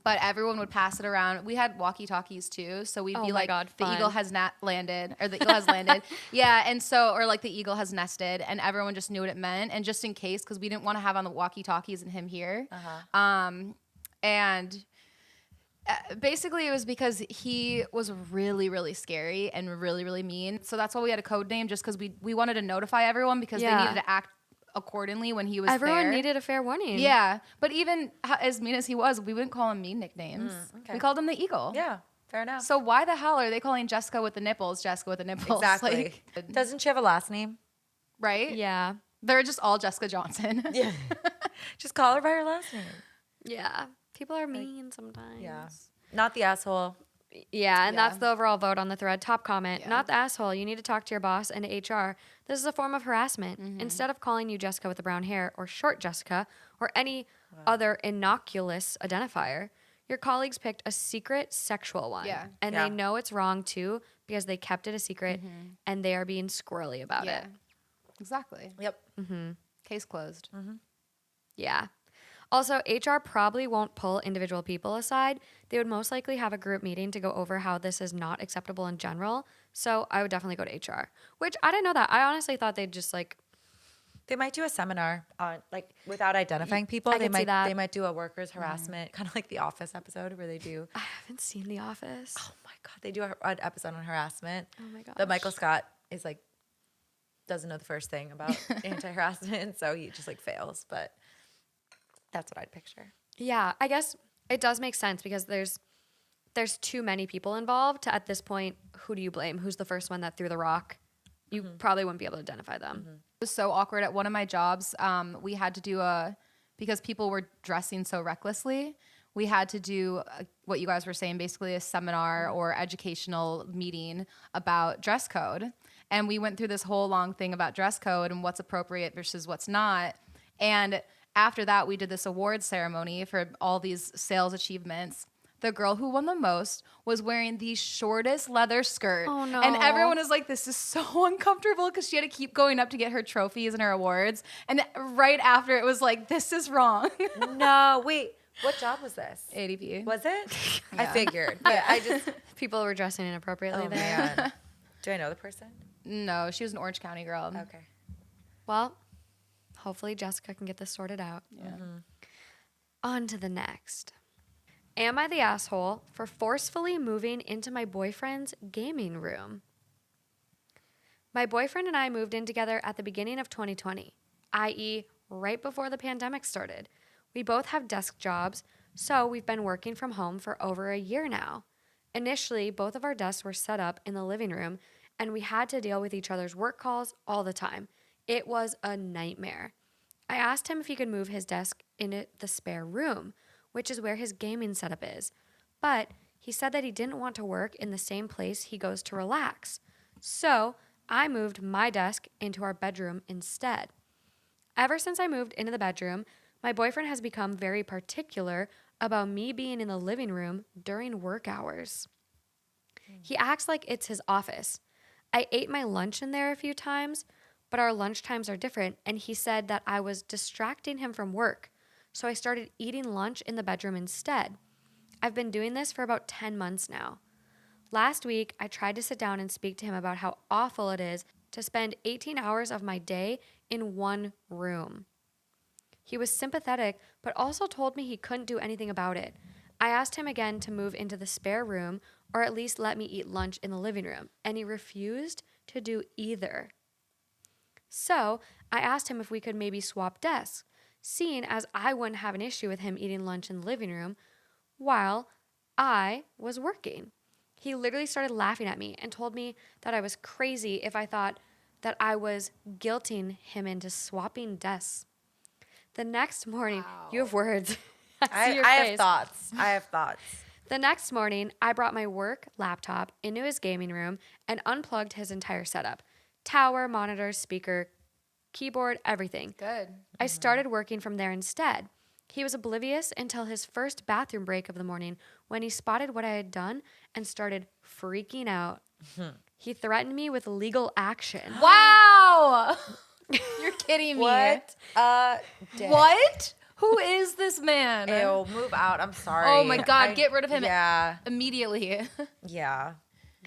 A: But everyone would pass it around. We had walkie-talkies too, so we'd
B: Oh
A: be
B: my
A: like,
B: God,
A: the
B: fun.
A: eagle has landed, or the eagle has landed. Yeah, and so, or like the eagle has nested, and everyone just knew what it meant. And just in case, because we didn't want to have on the walkie-talkies and him here. And basically it was because he was really, really scary and really, really mean. So that's why we had a code name, just because we wanted to notify everyone because they needed to act accordingly when he was
B: Everyone
A: there.
B: needed a fair warning.
A: Yeah, but even as mean as he was, we wouldn't call him mean nicknames.
C: Okay.
A: We called him the Eagle.
C: Yeah, fair enough.
A: So why the hell are they calling Jessica with the nipples Jessica with the nipples?
C: Exactly.
A: Like,
C: Doesn't she have a last name?
A: right?
B: Yeah.
A: They're just all Jessica Johnson.
C: Yeah. Just call her by her last name.
B: Yeah. People are mean sometimes.
C: Yeah. Not the asshole.
B: Yeah, and
A: Yeah.
B: that's the overall vote on the thread. Top comment, not the asshole. You need to talk to your boss and HR. This is a form of harassment. Instead of calling you Jessica with the brown hair or short Jessica or any other innocuous identifier, your colleagues picked a secret sexual one.
A: Yeah.
B: And
C: Yeah.
B: they know it's wrong too because they kept it a secret and they are being squirrely about
A: Yeah.
B: it.
A: Exactly.
C: Yep.
A: Case closed.
B: Yeah. Also, HR probably won't pull individual people aside. They would most likely have a group meeting to go over how this is not acceptable in general. So I would definitely go to HR, which I didn't know that. I honestly thought they'd just like,
C: They might do a seminar on like without identifying people.
B: I
C: They
B: could see
C: might
B: that.
C: they might do a workers harassment, kind of like the Office episode where they do.
B: I haven't seen The Office.
C: Oh my god, they do an episode on harassment.
B: Oh my gosh.
C: That Michael Scott is like doesn't know the first thing about anti-harassment, so he just like fails. But that's what I'd picture.
B: Yeah, I guess it does make sense because there's too many people involved to, at this point, who do you blame? Who's the first one that threw the rock? You probably wouldn't be able to identify them.
A: It was so awkward at one of my jobs. We had to do because people were dressing so recklessly, we had to do what you guys were saying, basically a seminar or educational meeting about dress code. And we went through this whole long thing about dress code and what's appropriate versus what's not. And after that, we did this awards ceremony for all these sales achievements. The girl who won the most was wearing the shortest leather skirt.
B: Oh, no.
A: And everyone was like, this is so uncomfortable because she had to keep going up to get her trophies and her awards. And right after it was like, this is wrong.
C: No, wait. What job was this?
A: ADP.
C: Was it? I figured. Yeah, I just.
B: People were dressing inappropriately
C: Oh
B: there.
C: man. Do I know the person?
A: No, she was an Orange County girl.
C: Okay.
B: Well, hopefully Jessica can get this sorted out.
A: Yeah.
B: On to the next. Am I the asshole for forcefully moving into my boyfriend's gaming room? My boyfriend and I moved in together at the beginning of 2020, i.e., right before the pandemic started. We both have desk jobs, so we've been working from home for over a year now. Initially, both of our desks were set up in the living room, and we had to deal with each other's work calls all the time. It was a nightmare. I asked him if he could move his desk into the spare room, which is where his gaming setup is. But he said that he didn't want to work in the same place he goes to relax. So I moved my desk into our bedroom instead. Ever since I moved into the bedroom, my boyfriend has become very particular about me being in the living room during work hours. He acts like it's his office. I ate my lunch in there a few times, but our lunch times are different, and he said that I was distracting him from work. So I started eating lunch in the bedroom instead. I've been doing this for about 10 months now. Last week, I tried to sit down and speak to him about how awful it is to spend 18 hours of my day in one room. He was sympathetic, but also told me he couldn't do anything about it. I asked him again to move into the spare room or at least let me eat lunch in the living room, and he refused to do either. So I asked him if we could maybe swap desks, seeing as I wouldn't have an issue with him eating lunch in the living room while I was working. He literally started laughing at me and told me that I was crazy if I thought that I was guilting him into swapping desks. The next morning, you have words. I see your
C: I
B: face.
C: have thoughts.
B: The next morning, I brought my work laptop into his gaming room and unplugged his entire setup. Tower, monitor, speaker, keyboard, everything.
A: Good.
B: I started working from there instead. He was oblivious until his first bathroom break of the morning when he spotted what I had done and started freaking out. He threatened me with legal action.
A: Wow. You're kidding me.
C: What?
A: What? Who is this man?
C: Ew, move out. I'm sorry.
A: Oh my God, get rid of him
C: Yeah.
A: immediately.
C: Yeah.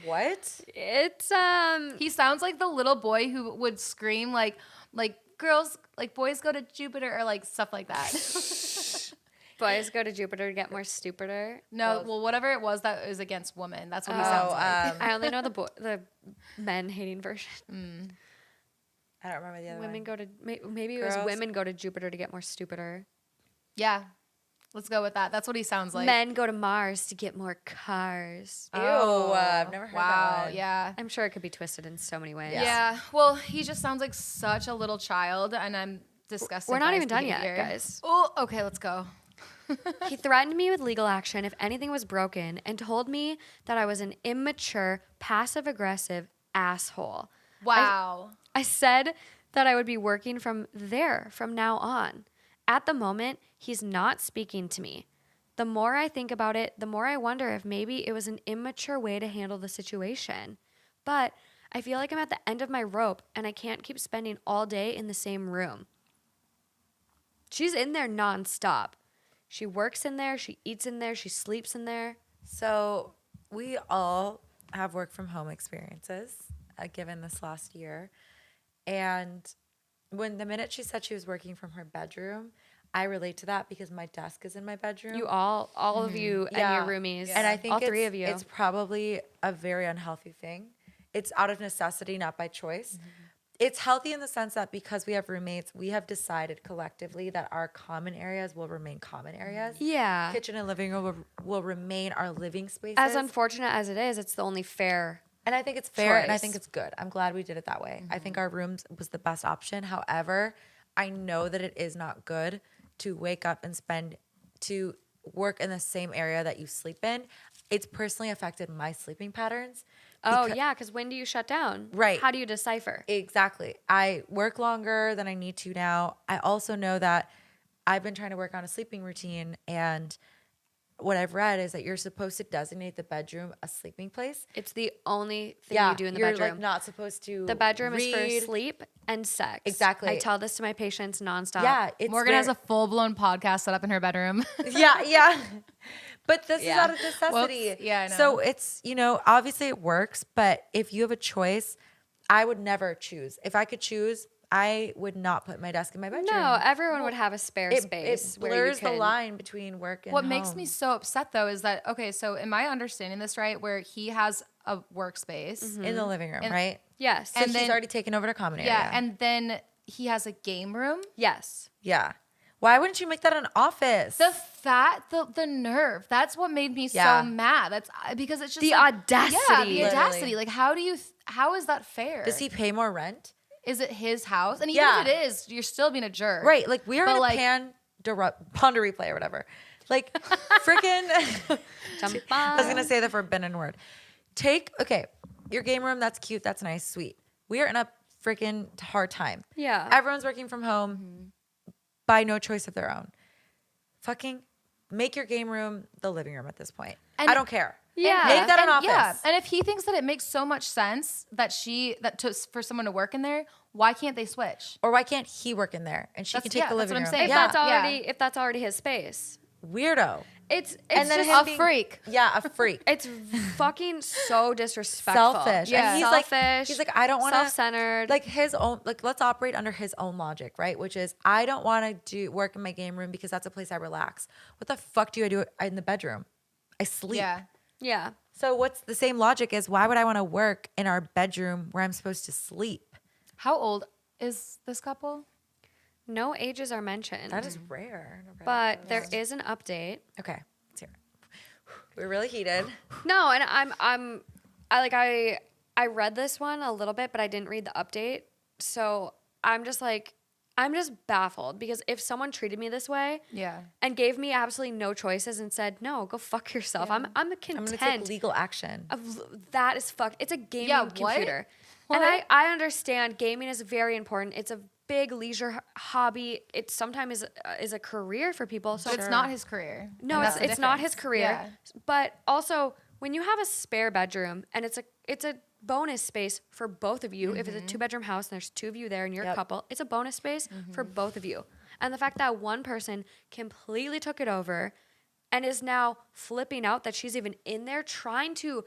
C: What?
B: It's
A: He sounds like the little boy who would scream like girls, like boys go to Jupiter or like stuff like that.
B: boys go to Jupiter to get more stupider.
A: No, well, whatever it was that is against women. That's what he sounds like.
B: I only know the men hating version.
C: I don't remember the other
B: Women
C: one.
B: go to maybe it was
C: Girls.
B: women go to Jupiter to get more stupider.
A: Yeah. Let's go with that. That's what he sounds like.
B: Men go to Mars to get more cars.
C: Ew, I've never heard that one.
A: Yeah.
B: I'm sure it could be twisted in so many ways.
A: Yeah. Well, he just sounds like such a little child, and I'm disgusted.
B: We're not
A: by
B: even
A: his
B: done yet,
A: behavior.
B: guys.
A: Oh, okay. Let's go.
B: He threatened me with legal action if anything was broken and told me that I was an immature, passive-aggressive asshole.
A: Wow.
B: I said that I would be working from now on. At the moment, he's not speaking to me. The more I think about it, the more I wonder if maybe it was an immature way to handle the situation. But I feel like I'm at the end of my rope and I can't keep spending all day in the same room. She's in there nonstop. She works in there, she eats in there, she sleeps in there.
C: So we all have work from home experiences given this last year. And when the minute she said she was working from her bedroom, I relate to that because my desk is in my bedroom.
B: You all of you and your roomies,
C: And I think
B: all three of you.
C: It's probably a very unhealthy thing. It's out of necessity, not by choice. It's healthy in the sense that because we have roommates, we have decided collectively that our common areas will remain common areas.
B: Yeah.
C: Kitchen and living room will remain our living spaces.
B: As unfortunate as it is, it's the only fair.
C: And I think it's fair and I
B: choice.
C: think it's good. I'm glad we did it that way. I think our rooms was the best option. However, I know that it is not good to wake up and to work in the same area that you sleep in. It's personally affected my sleeping patterns.
B: Oh, yeah, because when do you shut down?
C: Right.
B: How do you decipher?
C: Exactly. I work longer than I need to now. I also know that I've been trying to work on a sleeping routine, and what I've read is that you're supposed to designate the bedroom a sleeping place.
B: It's the only thing you do in the
C: you're
B: bedroom.
C: like not supposed to.
B: The bedroom is
C: read.
B: for sleep and sex.
C: Exactly.
B: I tell this to my patients nonstop.
C: Yeah, it's
A: Morgan has a full-blown podcast set up in her bedroom.
C: yeah. But this is
B: Yeah.
C: out of necessity.
A: Whoops. Yeah, I know.
C: So it's, obviously it works, but if you have a choice, I would never choose. If I could choose, I would not put my desk in my bedroom.
B: No, everyone would have a spare
C: it
B: space.
C: It
B: where you
C: blurs the
B: can-
C: line between work and
A: What makes
C: home.
A: me so upset though is that, okay, so am I understanding this right? Where he has a workspace.
C: in the living room, right?
B: Yes.
C: So
A: And
C: she's
A: then-
C: already taken over the common area.
A: Yeah, and then he has a game room.
B: yes.
C: yeah. Why wouldn't you make that an office?
A: The nerve. That's what made me
C: Yeah.
A: so mad. That's because it's just
B: The
A: like,
B: audacity.
A: Yeah, the
C: Literally.
A: audacity. Like, how is that fair?
C: Does he pay more rent?
A: Is it his house? And even
C: Yeah.
A: if it is, you're still being a jerk.
C: Right. Like we are
A: But,
C: in a
A: like-
C: ponder replay or whatever. Like freaking.
B: Jump
C: I was gonna say the forbidden word. Okay, your game room. That's cute. That's nice. Sweet. We are in a freaking hard time.
B: Yeah.
C: Everyone's working from home by no choice of their own. Fucking make your game room the living room at this point.
A: And-
C: I don't care.
B: Yeah.
C: Make that an office.
A: Yeah, and if he thinks that it makes so much sense for someone to work in there, why can't they switch?
C: Or why can't he work in there and she
A: That's-
C: can take
A: yeah,
C: the
A: that's
C: living
A: what I'm
C: room?
A: saying.
B: If
C: Yeah.
B: that's already his space.
C: Weirdo.
B: It's
C: And then
B: just
C: him
A: A
C: being-
A: freak.
C: Yeah, a freak.
B: it's fucking so disrespectful.
C: Selfish.
A: Yeah.
C: And
B: Selfish.
C: he's like, I don't want to
B: self-centered.
C: like his own, like let's operate under his own logic, right? Which is I don't want to do work in my game room because that's a place I relax. What the fuck do I do in the bedroom? I sleep.
A: Yeah.
B: yeah.
C: So what's the same logic is why would I want to work in our bedroom where I'm supposed to sleep?
A: How old is this couple?
B: No ages are mentioned.
C: That is rare.
B: but there is an update.
C: Okay, let's hear it. We're really heated.
B: No, and I read this one a little bit, but I didn't read the update. So I'm just baffled because if someone treated me this way
A: Yeah.
B: and gave me absolutely no choices and said, "No, go fuck yourself." I'm
C: I'm gonna
B: content.
C: take legal action.
B: That is fucked. It's a gaming
A: Yeah, what?
B: computer.
A: What?
B: And I understand gaming is very important. It's a big leisure hobby. It sometimes is a career for people. So
A: It's not his career.
B: no,
A: And
B: it's
A: that's the
B: not his
A: difference.
B: career.
A: Yeah.
B: But also, when you have a spare bedroom and it's a bonus space for both of you. If it's a 2-bedroom house and there's 2 of you there and you're a
C: Yep.
B: couple, it's a bonus space for both of you. And the fact that one person completely took it over and is now flipping out that she's even in there trying to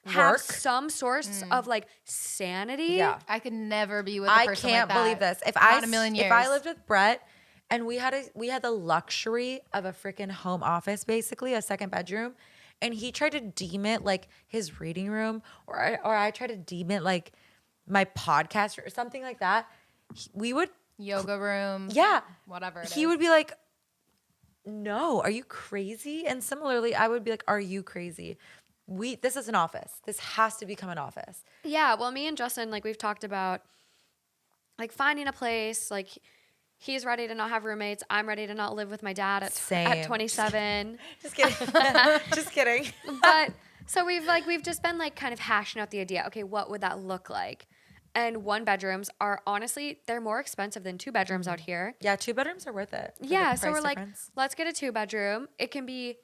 B: have
C: Work?
B: some source of like sanity.
C: Yeah.
A: I could never be with a
C: I
A: person
C: can't
A: like that.
C: believe this.
A: Not a million years.
C: If I lived with Brett and we had the luxury of a freaking home office, basically a second bedroom, and he tried to deem it like his reading room, or I tried to deem it like my podcast or something like that, we would,
A: yoga room.
C: yeah,
A: Whatever it
C: he
A: is.
C: would be like, no, are you crazy? And similarly, I would be like, are you crazy? This is an office. This has to become an office.
B: Yeah, well, me and Justin, like we've talked about like finding a place, like he's ready to not have roommates. I'm ready to not live with my dad at
C: Same.
B: 27.
C: Just kidding. Just kidding.
B: But so we've just been like kind of hashing out the idea. Okay, what would that look like? And 1-bedrooms are honestly, they're more expensive than 2-bedrooms out here.
C: Yeah, 2 bedrooms are worth it. for the
B: Yeah, so
C: price
B: we're like,
C: difference.
B: let's get a 2-bedroom. It can be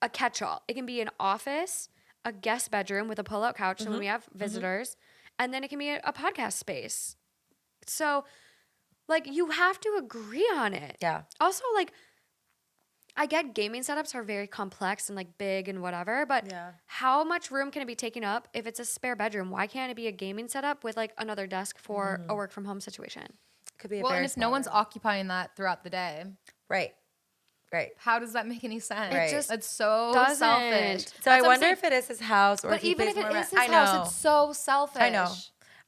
B: a catch-all. It can be an office, a guest bedroom with a pull-out couch, so when we have visitors, and then it can be a podcast space. So, like, you have to agree on it.
C: Yeah.
B: Also, like, I get gaming setups are very complex and like big and whatever, but
C: Yeah.
B: how much room can it be taking up if it's a spare bedroom? Why can't it be a gaming setup with like another desk for a work from home situation?
C: Could be a
A: Well,
C: very
A: and if no
C: small
A: one's
C: room.
A: occupying that throughout the day,
C: Right.
A: how does that make any sense?
C: Right.
B: just
A: It's so
B: doesn't.
A: selfish.
C: So
A: That's
C: I
A: what I'm
C: wonder
A: saying.
C: if it is his house or
A: But
C: if he
A: even
C: pays
A: if it
C: more
A: is
C: rent.
A: his
C: I
A: house,
C: know.
A: it's so selfish.
C: I know.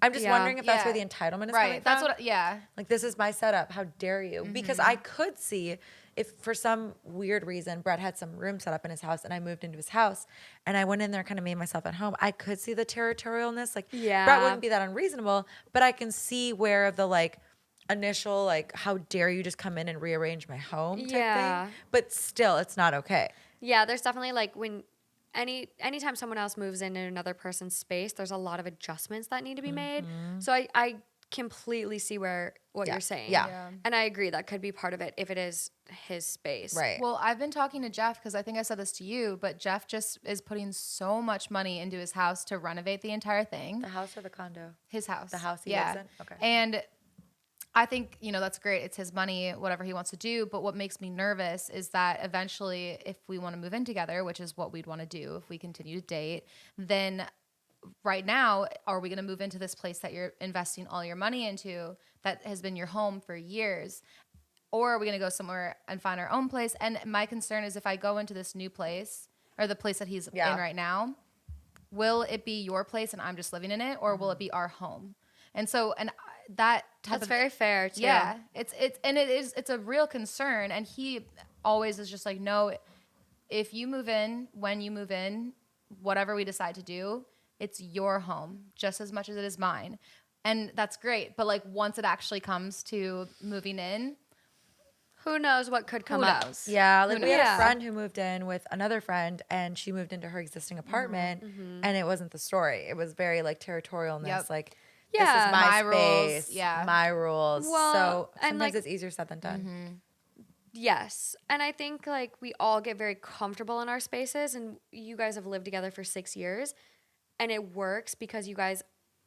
C: I'm just
B: Yeah.
C: wondering if that's where the
A: Yeah.
C: entitlement is coming
A: Right. That's
C: from.
A: what. Yeah.
C: Like, this is my setup. How dare you? Because I could see if for some weird reason Brett had some room set up in his house and I moved into his house and I went in there, kind of made myself at home. I could see the territorialness. Like,
B: Yeah.
C: Brett wouldn't be that unreasonable, but I can see where the like initial, like, how dare you just come in and rearrange my home type
B: Yeah.
C: thing. But still, it's not okay.
B: Yeah, there's definitely like when anytime someone else moves into another person's space, there's a lot of adjustments that need to be made. So I completely see what
C: Yeah.
B: you're saying.
C: Yeah.
A: Yeah.
B: And I agree that could be part of it if it is his space.
C: Right.
A: Well, I've been talking to Jeff because I think I said this to you, but Jeff just is putting so much money into his house to renovate the entire thing.
C: The house or the condo?
A: His house.
C: The house he
A: yeah.
C: lives in? Okay.
A: And I think, that's great. It's his money, whatever he wants to do. But what makes me nervous is that eventually, if we want to move in together, which is what we'd want to do if we continue to date, then right now, are we going to move into this place that you're investing all your money into that has been your home for years? Or are we going to go somewhere and find our own place? And my concern is if I go into this new place or the place that he's
C: Yeah.
A: in right now, will it be your place and I'm just living in it, or will it be our home? And so, that type
B: That's
A: of
B: very fair too.
A: yeah, it's a real concern. And he always is just like, no, if you move in, when you move in, whatever we decide to do, it's your home just as much as it is mine. And that's great. But like once it actually comes to moving in,
B: Who knows what could come
A: who
B: up?
A: knows?
C: Yeah, like we had
B: knows?
C: a friend who moved in with another friend and she moved into her existing apartment and it wasn't the story. It was very like territorialness,
A: Yep.
C: like
B: Yeah.
C: this is my
A: My rules,
C: space,
A: yeah.
C: my rules.
B: Well,
C: so
B: and,
C: sometimes
B: like-
C: it's easier said than done.
B: Yes. And I think like we all get very comfortable in our spaces, and you guys have lived together for 6 years and it works because you guys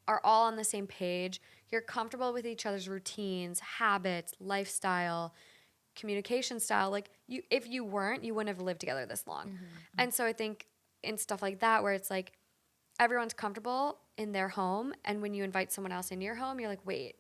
B: are all on the same page. You're comfortable with each other's routines, habits, lifestyle, communication style. Like if you weren't, you wouldn't have lived together this long. And so I think in stuff like that where it's like everyone's comfortable in their home, and when you invite someone else into your home, you're like, wait,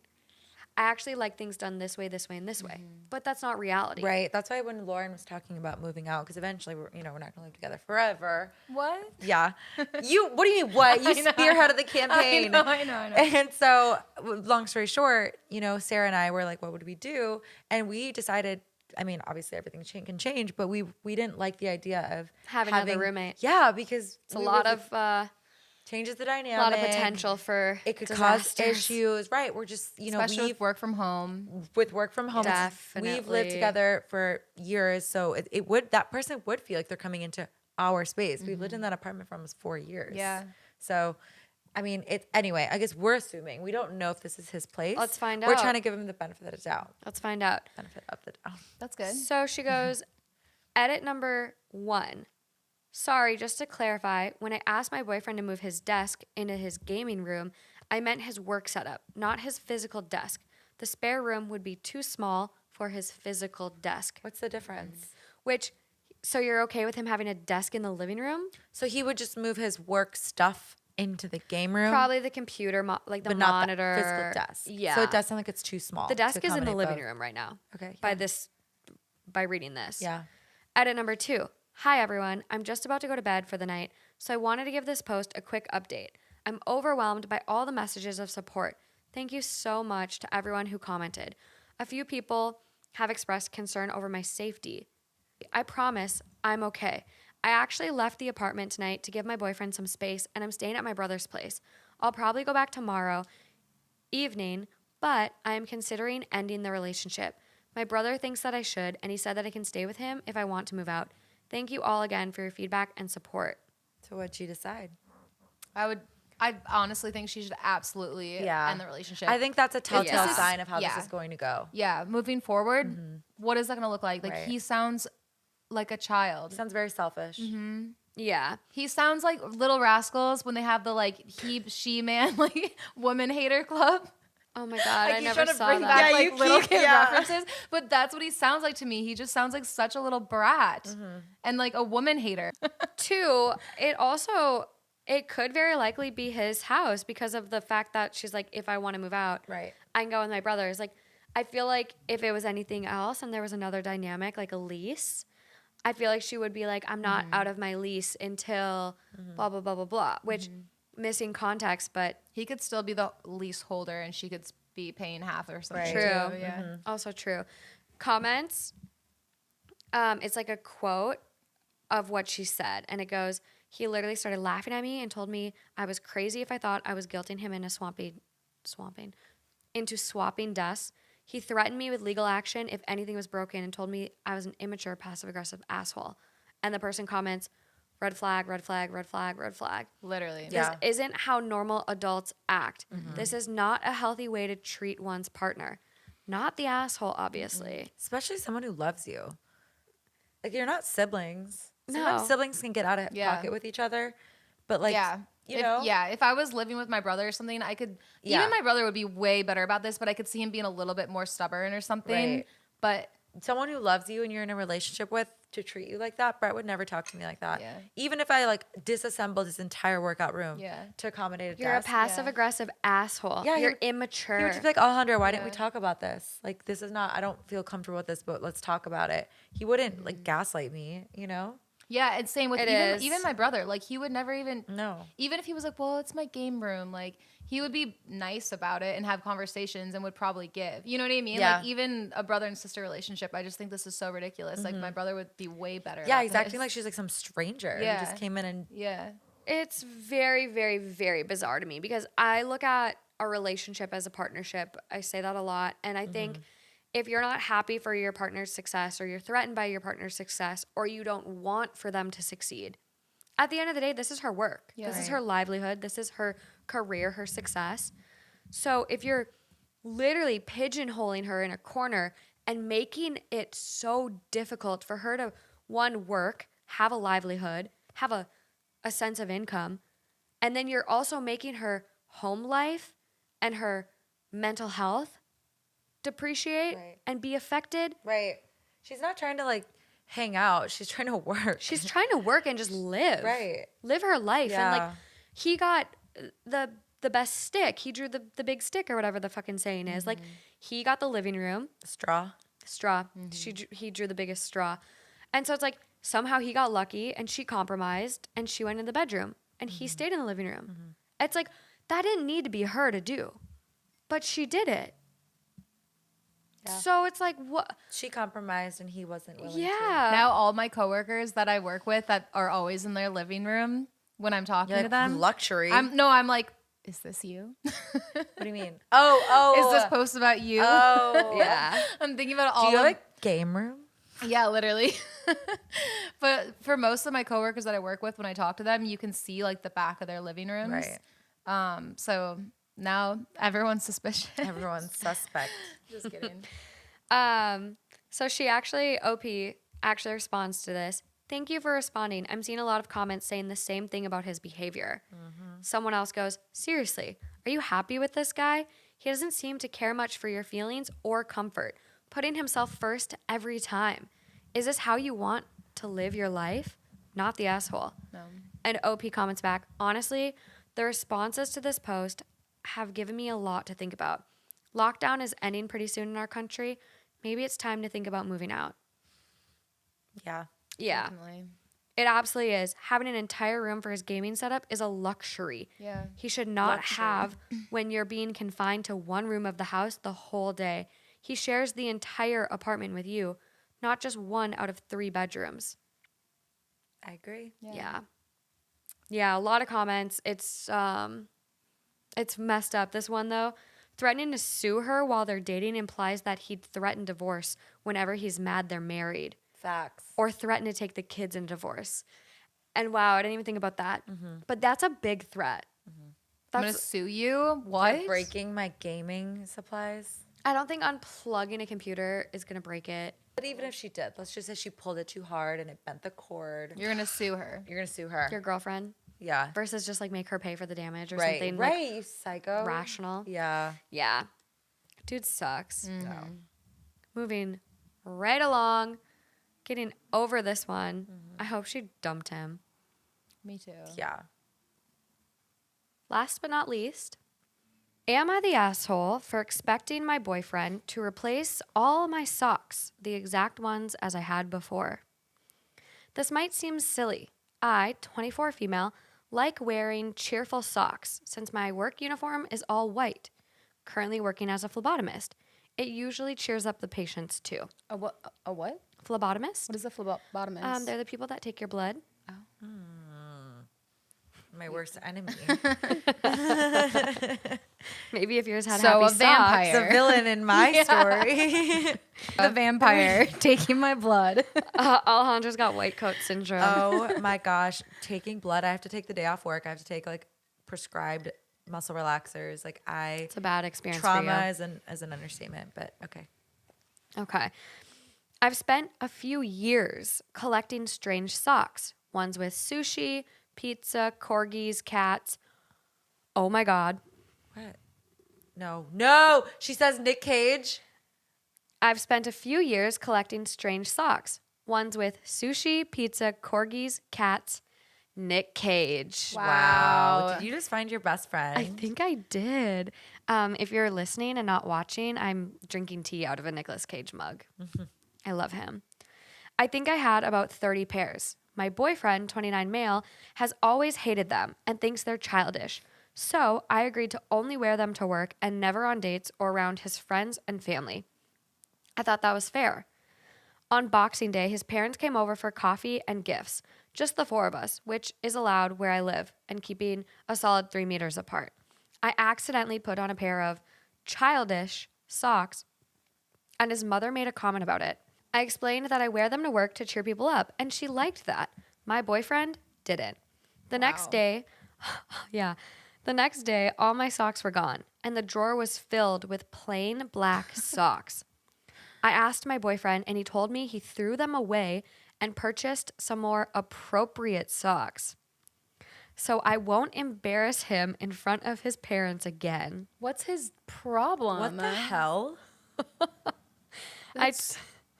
B: I actually like things done this way, and this way. But that's not reality.
C: Right. That's why when Lauren was talking about moving out, because eventually we're not going to live together forever.
A: What?
C: Yeah. What do you mean what? You
A: I know.
C: spearheaded the campaign.
A: I know.
C: And so, long story short, Sarah and I were like, what would we do? And we decided, I mean, obviously everything can change, but we didn't like the idea of
B: Having another roommate.
C: Yeah, because
B: It's a lot of
C: changes the dynamic.
B: a lot of potential for
C: It could
B: disasters.
C: cause issues. Right. We're just,
A: Especially with work from home.
C: with work from home. We've lived
B: Definitely.
C: together for years. So that person would feel like they're coming into our space. We've lived in that apartment for almost 4 years.
A: Yeah.
C: So, I mean, anyway, I guess we're assuming. We don't know if this is his place.
B: Let's find
C: We're
B: out.
C: trying to give him the benefit of the doubt.
B: Let's find out.
C: Benefit of the doubt.
A: That's good.
B: So she goes, edit number 1. Sorry, just to clarify, when I asked my boyfriend to move his desk into his gaming room, I meant his work setup, not his physical desk. The spare room would be too small for his physical desk.
C: What's the difference?
B: So you're okay with him having a desk in the living room?
C: So he would just move his work stuff into the game room?
B: Probably the computer, like the
C: but
B: monitor.
C: not the physical desk.
B: Yeah.
C: So it does sound like it's too small.
B: The desk
C: to
B: is in the
C: accommodate
B: living
C: both.
B: room right now.
C: Okay.
B: By reading this.
C: Yeah.
B: Edit number 2. Hi, everyone. I'm just about to go to bed for the night, so I wanted to give this post a quick update. I'm overwhelmed by all the messages of support. Thank you so much to everyone who commented. A few people have expressed concern over my safety. I promise I'm okay. I actually left the apartment tonight to give my boyfriend some space, and I'm staying at my brother's place. I'll probably go back tomorrow evening, but I am considering ending the relationship. My brother thinks that I should, and he said that I can stay with him if I want to move out. Thank you all again for your feedback and support.
C: So what'd you decide?
A: I honestly think she should absolutely end the relationship.
C: I think that's a telltale
B: Yeah.
C: sign of how
A: Yeah.
C: this is going to go.
A: Yeah, moving forward, what is that going to look like? Like,
C: Right.
A: he sounds like a child.
C: Sounds very selfish.
B: Yeah.
A: He sounds like Little Rascals when they have the, like, he, she, man, like, woman hater club.
B: Oh my God,
A: Like,
B: I
A: he's
B: never
A: trying to
B: saw
A: bring
B: that.
A: back,
C: Yeah,
A: like,
C: you
A: little
C: keep-
A: kid
C: yeah.
A: references. But that's what he sounds like to me. He just sounds like such a little brat and, like, a woman hater.
B: 2, it could very likely be his house because of the fact that she's like, if I want to move out,
C: Right.
B: I can go with my brothers. Like, I feel like if it was anything else and there was another dynamic, like a lease, I feel like she would be like, I'm not out of my lease until blah, blah, blah, blah, blah, which missing context, but
A: He could still be the leaseholder and she could be paying half or something.
C: Right.
B: True.
A: Too. Yeah.
B: also true. Comments, it's like a quote of what she said, and it goes, he literally started laughing at me and told me I was crazy if I thought I was guilting him into swapping desks. He threatened me with legal action if anything was broken and told me I was an immature, passive-aggressive asshole. And the person comments, red flag, red flag, red flag, red flag.
A: Literally.
C: Yeah.
B: This isn't how normal adults act. This is not a healthy way to treat one's partner. Not the asshole, obviously.
C: Especially someone who loves you. Like, you're not siblings.
B: No.
C: Sometimes siblings can get out of
A: Yeah.
C: pocket with each other. But, like, you know?
A: If I was living with my brother or something, I could,
C: Yeah.
A: even my brother would be way better about this, but I could see him being a little bit more stubborn or something.
C: Right.
A: But
C: Someone who loves you and you're in a relationship with to treat you like that, Brett would never talk to me like that.
A: Yeah.
C: Even if I, like, disassembled his entire workout room
A: Yeah.
C: to accommodate a
B: You're a
C: desk.
B: passive-aggressive asshole.
C: Yeah,
B: You're
C: he would
B: immature.
C: just be like, Alejandro, why didn't we
A: Yeah.
C: talk about this? Like, this is not, I don't feel comfortable with this, but let's talk about it. He wouldn't, like, gaslight me, you know?
A: yeah, and same with
B: It
A: even
B: is.
A: even my brother. Like, he would never even,
C: No.
A: even if he was like, well, it's my game room, like, he would be nice about it and have conversations and would probably give. You know what I mean?
C: Yeah.
A: Like, even a brother and sister relationship, I just think this is so ridiculous. Like, my brother would be way better.
C: Yeah,
A: about
C: he's acting
A: this.
C: like she's like some stranger
A: Yeah.
C: who just came in and
A: Yeah.
B: It's very, very, very bizarre to me because I look at a relationship as a partnership. I say that a lot. And I think if you're not happy for your partner's success or you're threatened by your partner's success or you don't want for them to succeed, at the end of the day, this is her work.
A: Yeah.
B: This is
A: Right.
B: her livelihood. This is her career, her success. So if you're literally pigeonholing her in a corner and making it so difficult for her to, one, work, have a livelihood, have a sense of income, and then you're also making her home life and her mental health depreciate
C: Right.
B: and be affected.
C: right. She's not trying to like hang out. She's trying to work.
B: She's trying to work and just live.
C: Right.
B: Live her life. And
C: Yeah.
B: like he got the best stick. He drew the big stick or whatever the fucking saying is. Like he got the living room
C: straw.
B: straw. He drew the biggest straw. And so it's like somehow he got lucky and she compromised and she went in the bedroom and he stayed in the living room. It's like that didn't need to be her to do. But she did it.
C: Yeah.
B: So it's like what?
C: She compromised and he wasn't willing to.
B: Yeah.
A: Now all my coworkers that I work with that are always in their living room when I'm talking
C: You're
A: to
C: like,
A: them,
C: luxury.
A: I'm like, is this you?
C: What do you mean? Oh.
A: Is this post about you?
C: Oh.
B: Yeah.
A: I'm thinking about
C: Do
A: all
C: you
A: of
C: have a game room?
A: Yeah, literally. But for most of my coworkers that I work with, when I talk to them, you can see like the back of their living rooms.
C: Right.
A: So now everyone's suspicious.
C: Everyone's suspect.
A: Just kidding.
B: So she actually, OP actually responds to this. Thank you for responding. I'm seeing a lot of comments saying the same thing about his behavior. Someone else goes, seriously, are you happy with this guy? He doesn't seem to care much for your feelings or comfort. putting himself first every time. Is this how you want to live your life? Not the asshole.
A: No.
B: And OP comments back, honestly, the responses to this post have given me a lot to think about. Lockdown is ending pretty soon in our country. Maybe it's time to think about moving out.
C: Yeah.
B: Yeah,
A: Definitely.
B: it absolutely is. Having an entire room for his gaming setup is a luxury.
A: Yeah.
B: He should not
A: Luxury.
B: have when you're being confined to one room of the house the whole day. He shares the entire apartment with you, not just one out of 3 bedrooms.
C: I agree.
B: Yeah. Yeah, a lot of comments. It's messed up. This one though, threatening to sue her while they're dating implies that he'd threaten divorce whenever he's mad they're married.
C: Facts.
B: Or threaten to take the kids in divorce. And wow, I didn't even think about that. But that's a big threat.
A: I'm gonna sue you. What?
C: For breaking my gaming supplies.
B: I don't think unplugging a computer is gonna break it.
C: But even if she did, let's just say she pulled it too hard and it bent the cord.
A: You're gonna sue her.
C: You're gonna sue her.
B: Your girlfriend
C: Yeah.
B: versus just like make her pay for the damage or
C: Right.
B: something
C: Right.
B: like
C: You psycho.
B: rational.
C: Yeah.
B: Yeah. Dude sucks.
C: No.
B: Moving right along, getting over this one. I hope she dumped him.
A: Me too.
C: Yeah.
B: Last but not least, am I the asshole for expecting my boyfriend to replace all my socks, the exact ones as I had before? This might seem silly. I, 24 female, like wearing cheerful socks since my work uniform is all white. Currently working as a phlebotomist. It usually cheers up the patients too.
A: A what? A what?
B: Phlebotomist?
A: What is a phlebotomist?
B: They're the people that take your blood.
C: My worst enemy.
B: Maybe if yours had
A: So
B: happy
A: a
B: socks.
A: vampire.
C: The villain in my story.
A: the vampire taking my blood.
B: Alejandro's got white coat syndrome.
C: Oh my gosh. Taking blood. I have to take the day off work. I have to take like prescribed muscle relaxers. Like
B: It's a bad experience
C: trauma
B: for you.
C: is an understatement, but okay.
B: Okay. I've spent a few years collecting strange socks. Ones with sushi, pizza, corgis, cats. Oh my God.
C: What? No. She says Nick Cage.
B: I've spent a few years collecting strange socks. Ones with sushi, pizza, corgis, cats, Nick Cage.
A: Wow.
C: Did you just find your best friend?
B: I think I did. If you're listening and not watching, I'm drinking tea out of a Nicolas Cage mug. I love him. I think I had about 30 pairs. My boyfriend, 29 male, has always hated them and thinks they're childish. So I agreed to only wear them to work and never on dates or around his friends and family. I thought that was fair. On Boxing Day, his parents came over for coffee and gifts, just the 4 of us, which is allowed where I live and keeping a solid 3 meters apart. I accidentally put on a pair of childish socks and his mother made a comment about it. I explained that I wear them to work to cheer people up and she liked that. My boyfriend didn't. The next day, all my socks were gone and the drawer was filled with plain black socks. I asked my boyfriend and he told me he threw them away and purchased some more appropriate socks. So I won't embarrass him in front of his parents again.
A: What's his problem?
C: What the hell?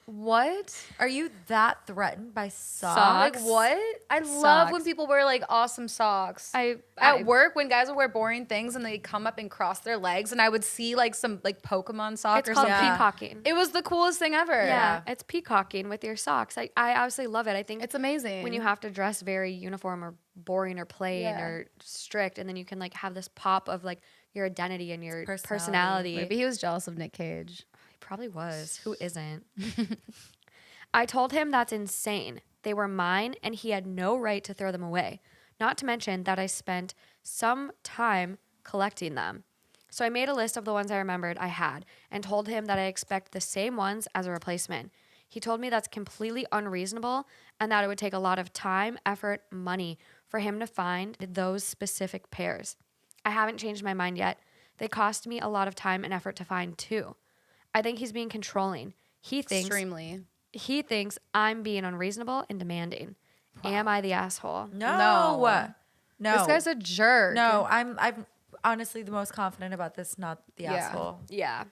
A: What?
C: Are you that threatened by socks?
B: Socks.
A: Like what? I love when
B: Socks.
A: people wear like awesome socks.
B: I
A: At work, when guys would wear boring things and they come up and cross their legs, and I would see like some like Pokemon sock
B: It's
A: or
B: called
A: something.
B: peacocking.
A: It was the coolest thing ever.
B: Yeah, it's peacocking with your socks. I absolutely love it. I think
A: It's amazing.
B: when you have to dress very uniform or boring or plain
A: Yeah.
B: or strict, and then you can like have this pop of like your identity and your
C: Personality.
B: personality.
A: Maybe he was jealous of Nick Cage.
B: He probably was. Who isn't? I told him that's insane. They were mine and he had no right to throw them away. Not to mention that I spent some time collecting them. So I made a list of the ones I remembered I had and told him that I expect the same ones as a replacement. He told me that's completely unreasonable and that it would take a lot of time, effort, money for him to find those specific pairs. I haven't changed my mind yet. They cost me a lot of time and effort to find too. I think he's being controlling. He
A: Extremely.
B: thinks I'm being unreasonable and demanding. Am I the asshole?
C: No.
A: This guy's a jerk.
C: No, I'm honestly the most confident about this, not the asshole.
B: Yeah.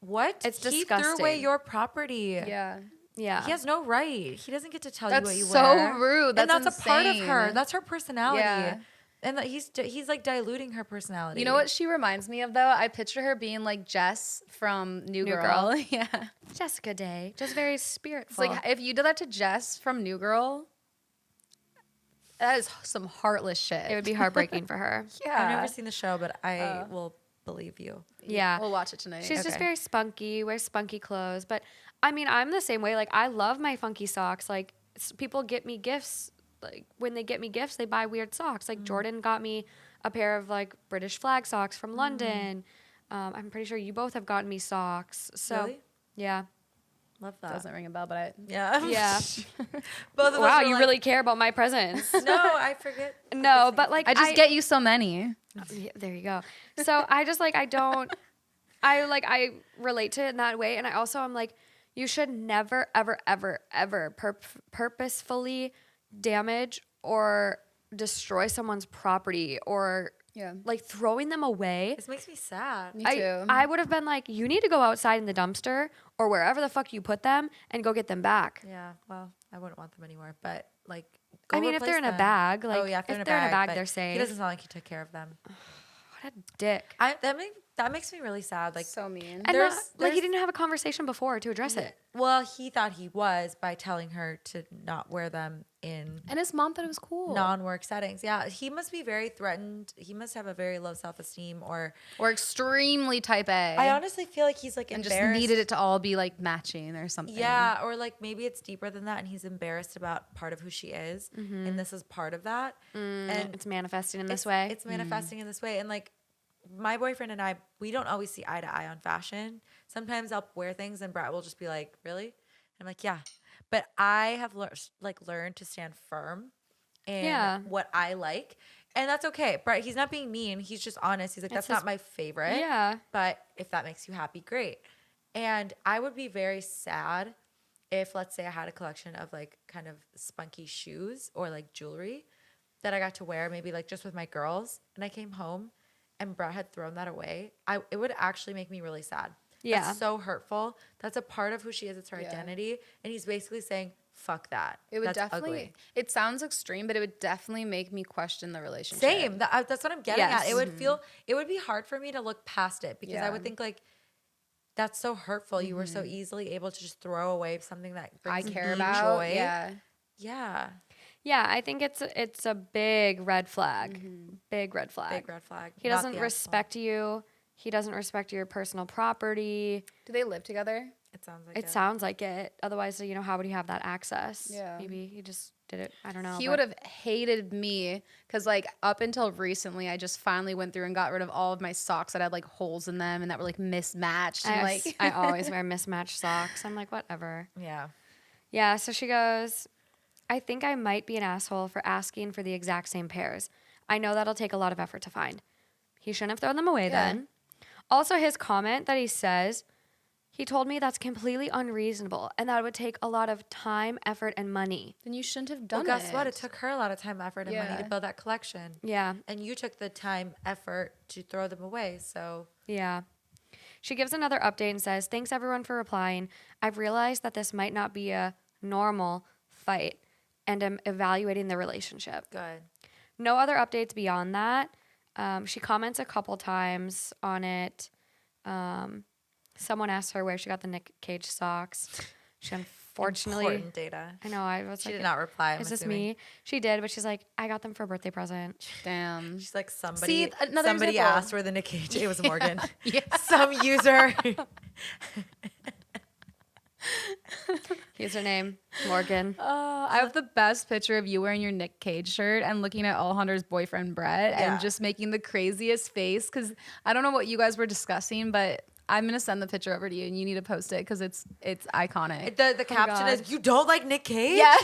C: What?
B: It's
C: He threw away
B: disgusting.
C: your property.
A: Yeah.
B: Yeah.
C: He has no right. He doesn't get to tell
A: That's
C: you what you
A: so
C: wear.
A: rude.
C: And
A: That's
C: that's a part of her.
A: insane.
C: That's her personality.
A: Yeah.
C: And that he's like diluting her personality.
A: You know what she reminds me of, though? I picture her being like Jess from New Girl. Yeah.
B: Jessica Day. Just very spiritful.
A: It's like if you did that to Jess from New Girl, that is some heartless shit.
B: it would be heartbreaking for her.
A: Yeah.
C: I've never seen the show, but I will believe you.
B: Yeah.
A: We'll watch it tonight.
B: She's just
C: Okay.
B: very spunky, wears spunky clothes. But I mean, I'm the same way. Like, I love my funky socks. Like, people get me gifts. Like, when they get me gifts, they buy weird socks. Like, Jordan got me a pair of, like, British flag socks from London. I'm pretty sure you both have gotten me socks. So,
C: Really?
B: yeah.
C: Love that.
A: Doesn't ring a bell, but I.
C: Yeah.
B: Yeah.
C: Both of
B: Wow,
C: us were
B: you
C: like,
B: really care about my presents.
C: No, I forget.
B: No, but, like,
A: I just get you so many.
B: Yeah, there you go. So I just like I relate to it in that way, and I also am like, you should never ever ever ever purposefully damage or destroy someone's property or
A: Yeah.
B: like throwing them away.
C: This makes me sad.
A: Me too.
B: I would have been like, you need to go outside in the dumpster or wherever the fuck you put them and go get them back.
C: Yeah. Well, I wouldn't want them anymore, but like,
B: I mean, if they're in a bag, like,
C: oh yeah, if they're in a
B: bag,
C: but
B: they're safe.
C: He doesn't sound like he took care of them.
B: What a dick.
C: That makes me really sad. Like,
A: so mean.
B: And
C: there's-
B: like he
C: there's-
B: didn't have a conversation before to address it.
C: well, he thought he was by telling her to not wear them in
A: And his mom thought it was cool.
C: non-work settings. Yeah, he must be very threatened. He must have a very low self-esteem, or
A: Or extremely type A.
C: I honestly feel like he's like
A: and just
C: embarrassed.
A: needed it to all be like matching or something.
C: Yeah, or like maybe it's deeper than that, and he's embarrassed about part of who she is, and this is part of that. And
B: It's manifesting in this
C: it's-
B: way.
C: It's manifesting in this way, and like my boyfriend and I, we don't always see eye to eye on fashion. Sometimes I'll wear things, and Brett will just be like, "Really?" I'm like, "Yeah," but I have learned to stand firm in
B: Yeah.
C: what I like, and that's okay. Brett, he's not being mean. He's just honest. He's like,
B: It's
C: "That's not
B: his-
C: my favorite."
B: Yeah.
C: But if that makes you happy, great. And I would be very sad if, let's say, I had a collection of like kind of spunky shoes or like jewelry that I got to wear, maybe like just with my girls, and I came home and Brett had thrown that away. It would actually make me really sad.
B: Yeah.
C: That's so hurtful. That's a part of who she is. It's her
A: Yeah.
C: identity. And he's basically saying, fuck that.
A: It would
C: That's
A: definitely.
C: ugly.
A: It sounds extreme, but it would definitely make me question the relationship.
C: Same. That's what I'm getting
B: Yes.
C: at. It would be hard for me to look past it because I
A: Yeah.
C: would think like, that's so hurtful. You were so easily able to just throw away something that
A: I
C: brings
A: care
C: me
A: about.
C: joy.
A: Yeah.
C: Yeah.
B: Yeah, I think it's a big red flag. Big red flag.
C: Big red flag.
B: He
C: Not
B: doesn't
C: the
B: respect you. He doesn't respect your personal property.
A: Do they live together?
C: asshole. It sounds like
B: It sounds like it. Otherwise, you know, how would he have that access?
A: Yeah.
B: Maybe he just did it. I don't know.
A: He
B: but-
A: would have hated me because, like, up until recently, I just finally went through and got rid of all of my socks that had like holes in them and that were like mismatched. And, like,
B: I always wear mismatched socks. I'm like, whatever.
C: Yeah.
B: Yeah, so she goes, I think I might be an asshole for asking for the exact same pairs. I know that'll take a lot of effort to find. He shouldn't have thrown them away then. Also, his comment that he says, he told me that's completely unreasonable and that it would take a lot of time, effort, and money.
A: then you shouldn't have
C: Well,
A: done
C: guess
A: it.
C: what? It took her a lot of time, effort, and money
A: Yeah.
C: to build that collection.
B: Yeah,
C: And you took the time, effort to throw them away. So
B: yeah. She gives another update and says, thanks everyone for replying. I've realized that this might not be a normal fight and am evaluating the relationship.
C: good.
B: No other updates beyond that. She comments a couple times on it. Someone asked her where she got the Nick Cage socks. She unfortunately,
C: Important data.
B: I know, I was
C: She
B: like,
C: did not reply. I'm
B: is this
C: assuming.
B: me? She did, but she's like, I got them for a birthday present.
A: Damn.
C: She's like somebody.
A: See, another
C: somebody
A: example.
C: asked where the Nick Cage. It was Morgan.
A: Yeah.
C: Some user.
B: Username, Morgan.
A: I have the best picture of you wearing your Nick Cage shirt and looking at Alejandro's boyfriend Brett
C: Yeah.
A: and just making the craziest face because I don't know what you guys were discussing, but I'm gonna send the picture over to you and you need to post it because it's iconic.
C: The caption
B: God.
C: is, "You don't like Nick Cage?"
A: yeah,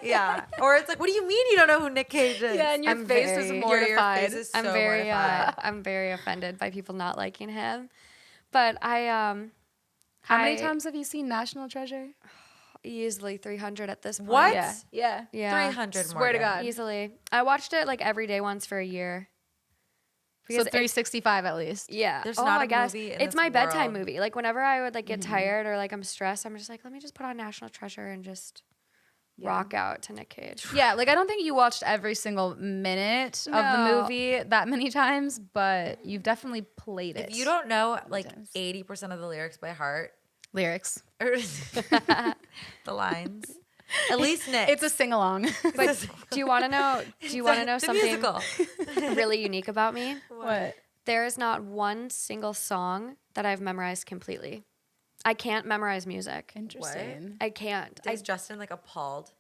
C: Yeah. Or it's like, "What do you mean you don't know who Nick Cage is?"
A: yeah, and your
B: I'm
A: face
B: very-
A: is
B: your
A: mortified.
C: face is
B: I'm
C: so
B: very,
C: mortified.
B: I'm very offended by people not liking him. But
A: How many
B: I-
A: times have you seen National Treasure?
B: easily 300 at this point.
C: What?
A: Yeah.
B: Yeah.
C: 300
A: Swear to
C: Morgan.
A: God.
B: Easily. I watched it like every day once for a year.
A: So 365 at least.
B: Yeah.
C: There's
B: oh,
C: not
B: I
C: a
B: guess
C: movie in
B: it's
C: this
B: my bedtime
C: world.
B: movie. Like whenever I would like get tired or like I'm stressed, I'm just like, let me just put on National Treasure and just rock out to Nick Cage.
A: Yeah, like I don't think you watched every single minute of the
B: No.
A: movie that many times, but you've definitely played it.
C: If you don't know like
A: times.
C: 80% of the lyrics by heart,
A: lyrics,
C: or the lines, at least Nick.
A: it's a sing along.
B: But do you want to know? Do you want to know
C: It's a
B: something
C: musical.
B: really unique about me?
A: What?
B: There is not one single song that I've memorized completely. I can't memorize music.
A: Interesting.
B: I can't.
C: Is Justin like appalled?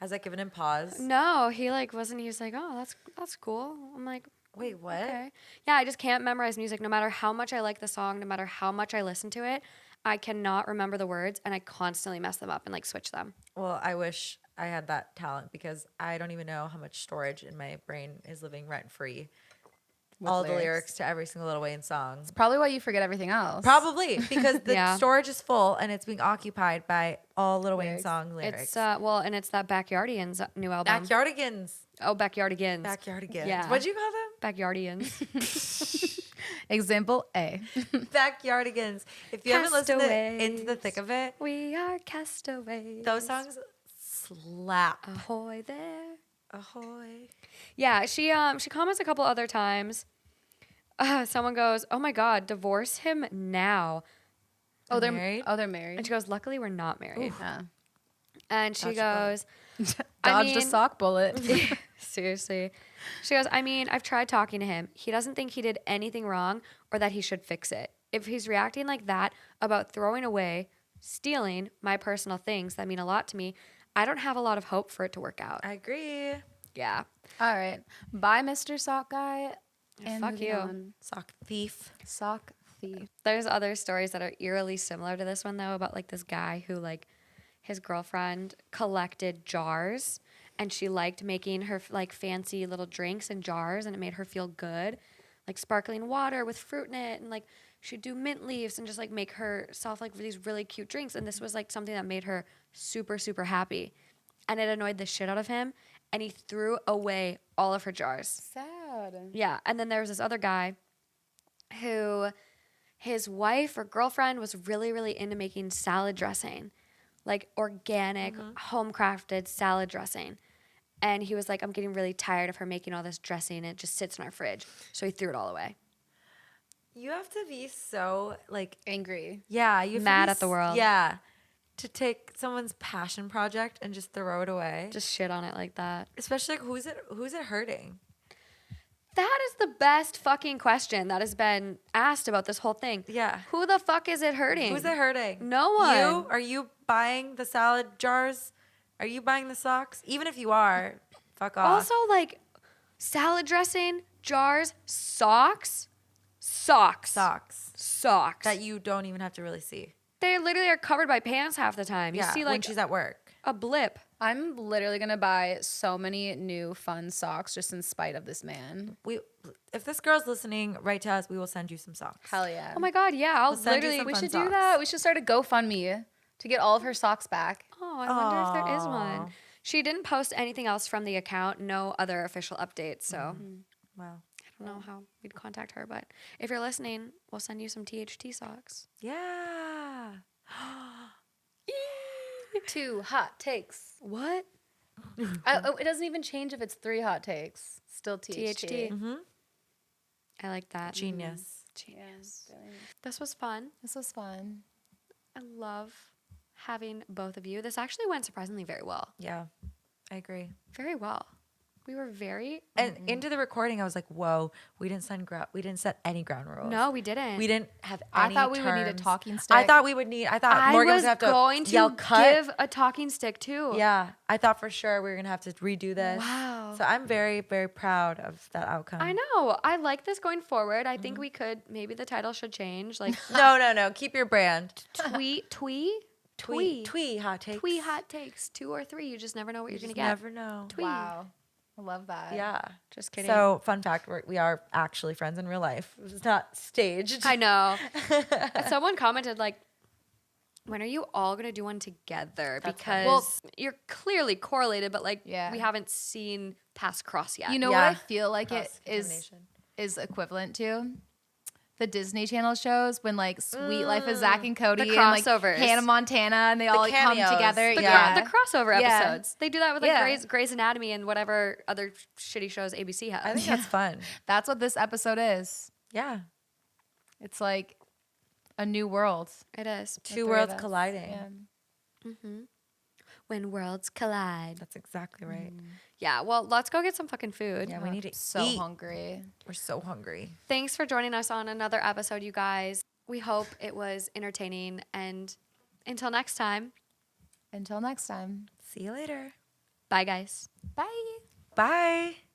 C: Has that given him pause?
B: No, he like wasn't. He was like, oh, that's cool. I'm like,
C: Wait, what?
B: okay. Yeah, I just can't memorize music. No matter how much I like the song, no matter how much I listen to it, I cannot remember the words, and I constantly mess them up and like switch them.
C: Well, I wish I had that talent because I don't even know how much storage in my brain is living rent free. All the lyrics to every single Lil Wayne song.
A: Probably why you forget everything else.
C: Probably because the
B: Yeah.
C: storage is full and it's being occupied by all Lil Wayne song lyrics.
B: It's and it's that Backyardigans new album.
C: Backyardigans.
B: Oh, Backyardigans.
C: Backyardigans.
B: Yeah.
C: What'd you call them?
B: Backyardians.
A: Example A.
C: Backyardigans. If you haven't listened to
B: Castaways.
C: Into the Thick of It,
B: We are castaways.
C: those songs slap.
B: Ahoy there.
C: Ahoy.
B: Yeah, she comments a couple other times. Someone goes, "Oh my God, divorce him now."
A: Oh, they're
C: married?
A: Oh, they're married.
B: And she goes, "Luckily, we're not married."
A: Yeah.
B: And she
C: Dodged a bullet.
B: goes,
A: Dodged a
B: mean-
A: sock bullet.
B: seriously. She goes, I mean, I've tried talking to him. He doesn't think he did anything wrong or that he should fix it. If he's reacting like that about throwing away, stealing my personal things that mean a lot to me, I don't have a lot of hope for it to work out.
C: I agree.
B: Yeah.
A: All right. Bye, Mr. Sock Guy. And
B: Fuck
A: moving
B: you.
A: on.
C: Sock thief.
A: Sock thief.
B: There's other stories that are eerily similar to this one, though, about like this guy who, like, his girlfriend collected jars and she liked making her like fancy little drinks in jars and it made her feel good, like sparkling water with fruit in it, and like she'd do mint leaves and just like make herself like these really cute drinks. And this was like something that made her super, super happy. And it annoyed the shit out of him. And he threw away all of her jars.
A: Sad.
B: Yeah. And then there was this other guy who his wife or girlfriend was really, really into making salad dressing, like organic, home crafted salad dressing. And he was like, I'm getting really tired of her making all this dressing and it just sits in our fridge. So he threw it all away.
C: You have to be so like
A: Angry.
C: yeah, you have
B: Mad
C: to be
B: at the world.
C: Yeah. To take someone's passion project and just throw it away.
B: Just shit on it like that.
C: Especially like who's it hurting?
B: That is the best fucking question that has been asked about this whole thing.
C: Yeah.
B: Who the fuck is it hurting?
C: Who's it hurting?
B: No one.
C: You? Are you buying the salad jars? Are you buying the socks? Even if you are, fuck off.
B: Also, like, salad dressing, jars, socks. Socks.
C: That you don't even have to really see.
B: They literally are covered by pants half the time. You see,
C: when
B: like,
C: she's at work.
B: a blip.
A: I'm literally gonna buy so many new fun socks just in spite of this man.
C: If this girl's listening, write to us. We will send you some socks.
A: Hell yeah.
B: Oh my God, yeah. I'll
C: We'll send you
B: literally.
C: some
A: We
C: fun
A: should
C: socks.
A: do that. We should start a GoFundMe to get all of her socks back.
B: Oh, I wonder if there is
C: Aw.
B: one. She didn't post anything else from the account, no other official updates. So
C: Wow.
B: I don't know how we'd contact her. But if you're listening, we'll send you some THT socks.
C: Yeah.
A: 2 hot takes.
B: What?
A: It doesn't even change if it's 3 hot takes. Still THT.
B: THT. I like that.
C: Genius.
B: Genius. This was fun.
A: This was fun.
B: I love having both of you. This actually went surprisingly very well.
C: Yeah. I agree.
B: Very well. We were very.
C: And into the recording, I was like, "Whoa, we didn't set any ground rules.
B: No, we didn't.
C: we didn't have
A: I
C: any
A: thought we would need a
C: terms.
A: talking
C: I
A: stick.
C: thought we would need. I thought
B: I
C: Morgan
B: was
C: was gonna have
B: going
C: to yell
B: to
C: cut.
B: give a talking stick too.
C: Yeah, I thought for sure we were gonna have to redo this.
B: Wow.
C: So I'm very, very proud of that outcome.
B: I know. I like this going forward. I think we could. Maybe the title should change. Like
C: No. Keep your brand.
B: twee.
C: Twee hot takes.
B: Twee hot takes, 2 or 3. You just never know what you're
C: You
B: gonna
C: just
B: get.
C: never know.
B: Twee.
A: Wow. I love that.
C: Yeah.
B: Just kidding.
C: So, fun fact: we are actually friends in real life. It's not staged.
B: I know. Someone commented like, when are you all gonna do one together?
C: That's
B: Because
C: funny. Well,
B: you're clearly correlated, but like
A: Yeah.
B: we haven't seen past cross yet.
A: You know
C: Yeah.
A: what I feel like it is
C: Cross-contamination.
A: is equivalent to? The Disney Channel shows when like Sweet Life of Zach and Cody and like
B: crossovers.
A: Hannah Montana and they all like come
C: cameos.
A: together.
B: The crossover
A: Yeah.
B: episodes. They do that with like
A: Yeah.
B: Grey's Anatomy and whatever other shitty shows ABC has.
C: I think that's fun.
A: That's what this episode is.
C: Yeah.
A: It's like a new world.
B: It is.
A: The
C: Two
A: three
C: worlds
A: of us.
C: colliding.
A: Yeah.
B: When worlds collide.
C: That's exactly right.
B: Yeah, well, let's go get some fucking food.
C: Yeah, we need to
A: So
C: eat.
A: hungry.
C: We're so hungry.
B: Thanks for joining us on another episode, you guys. We hope it was entertaining. And until next time,
A: Until next time.
C: See you later.
B: bye, guys.
A: Bye.
C: Bye.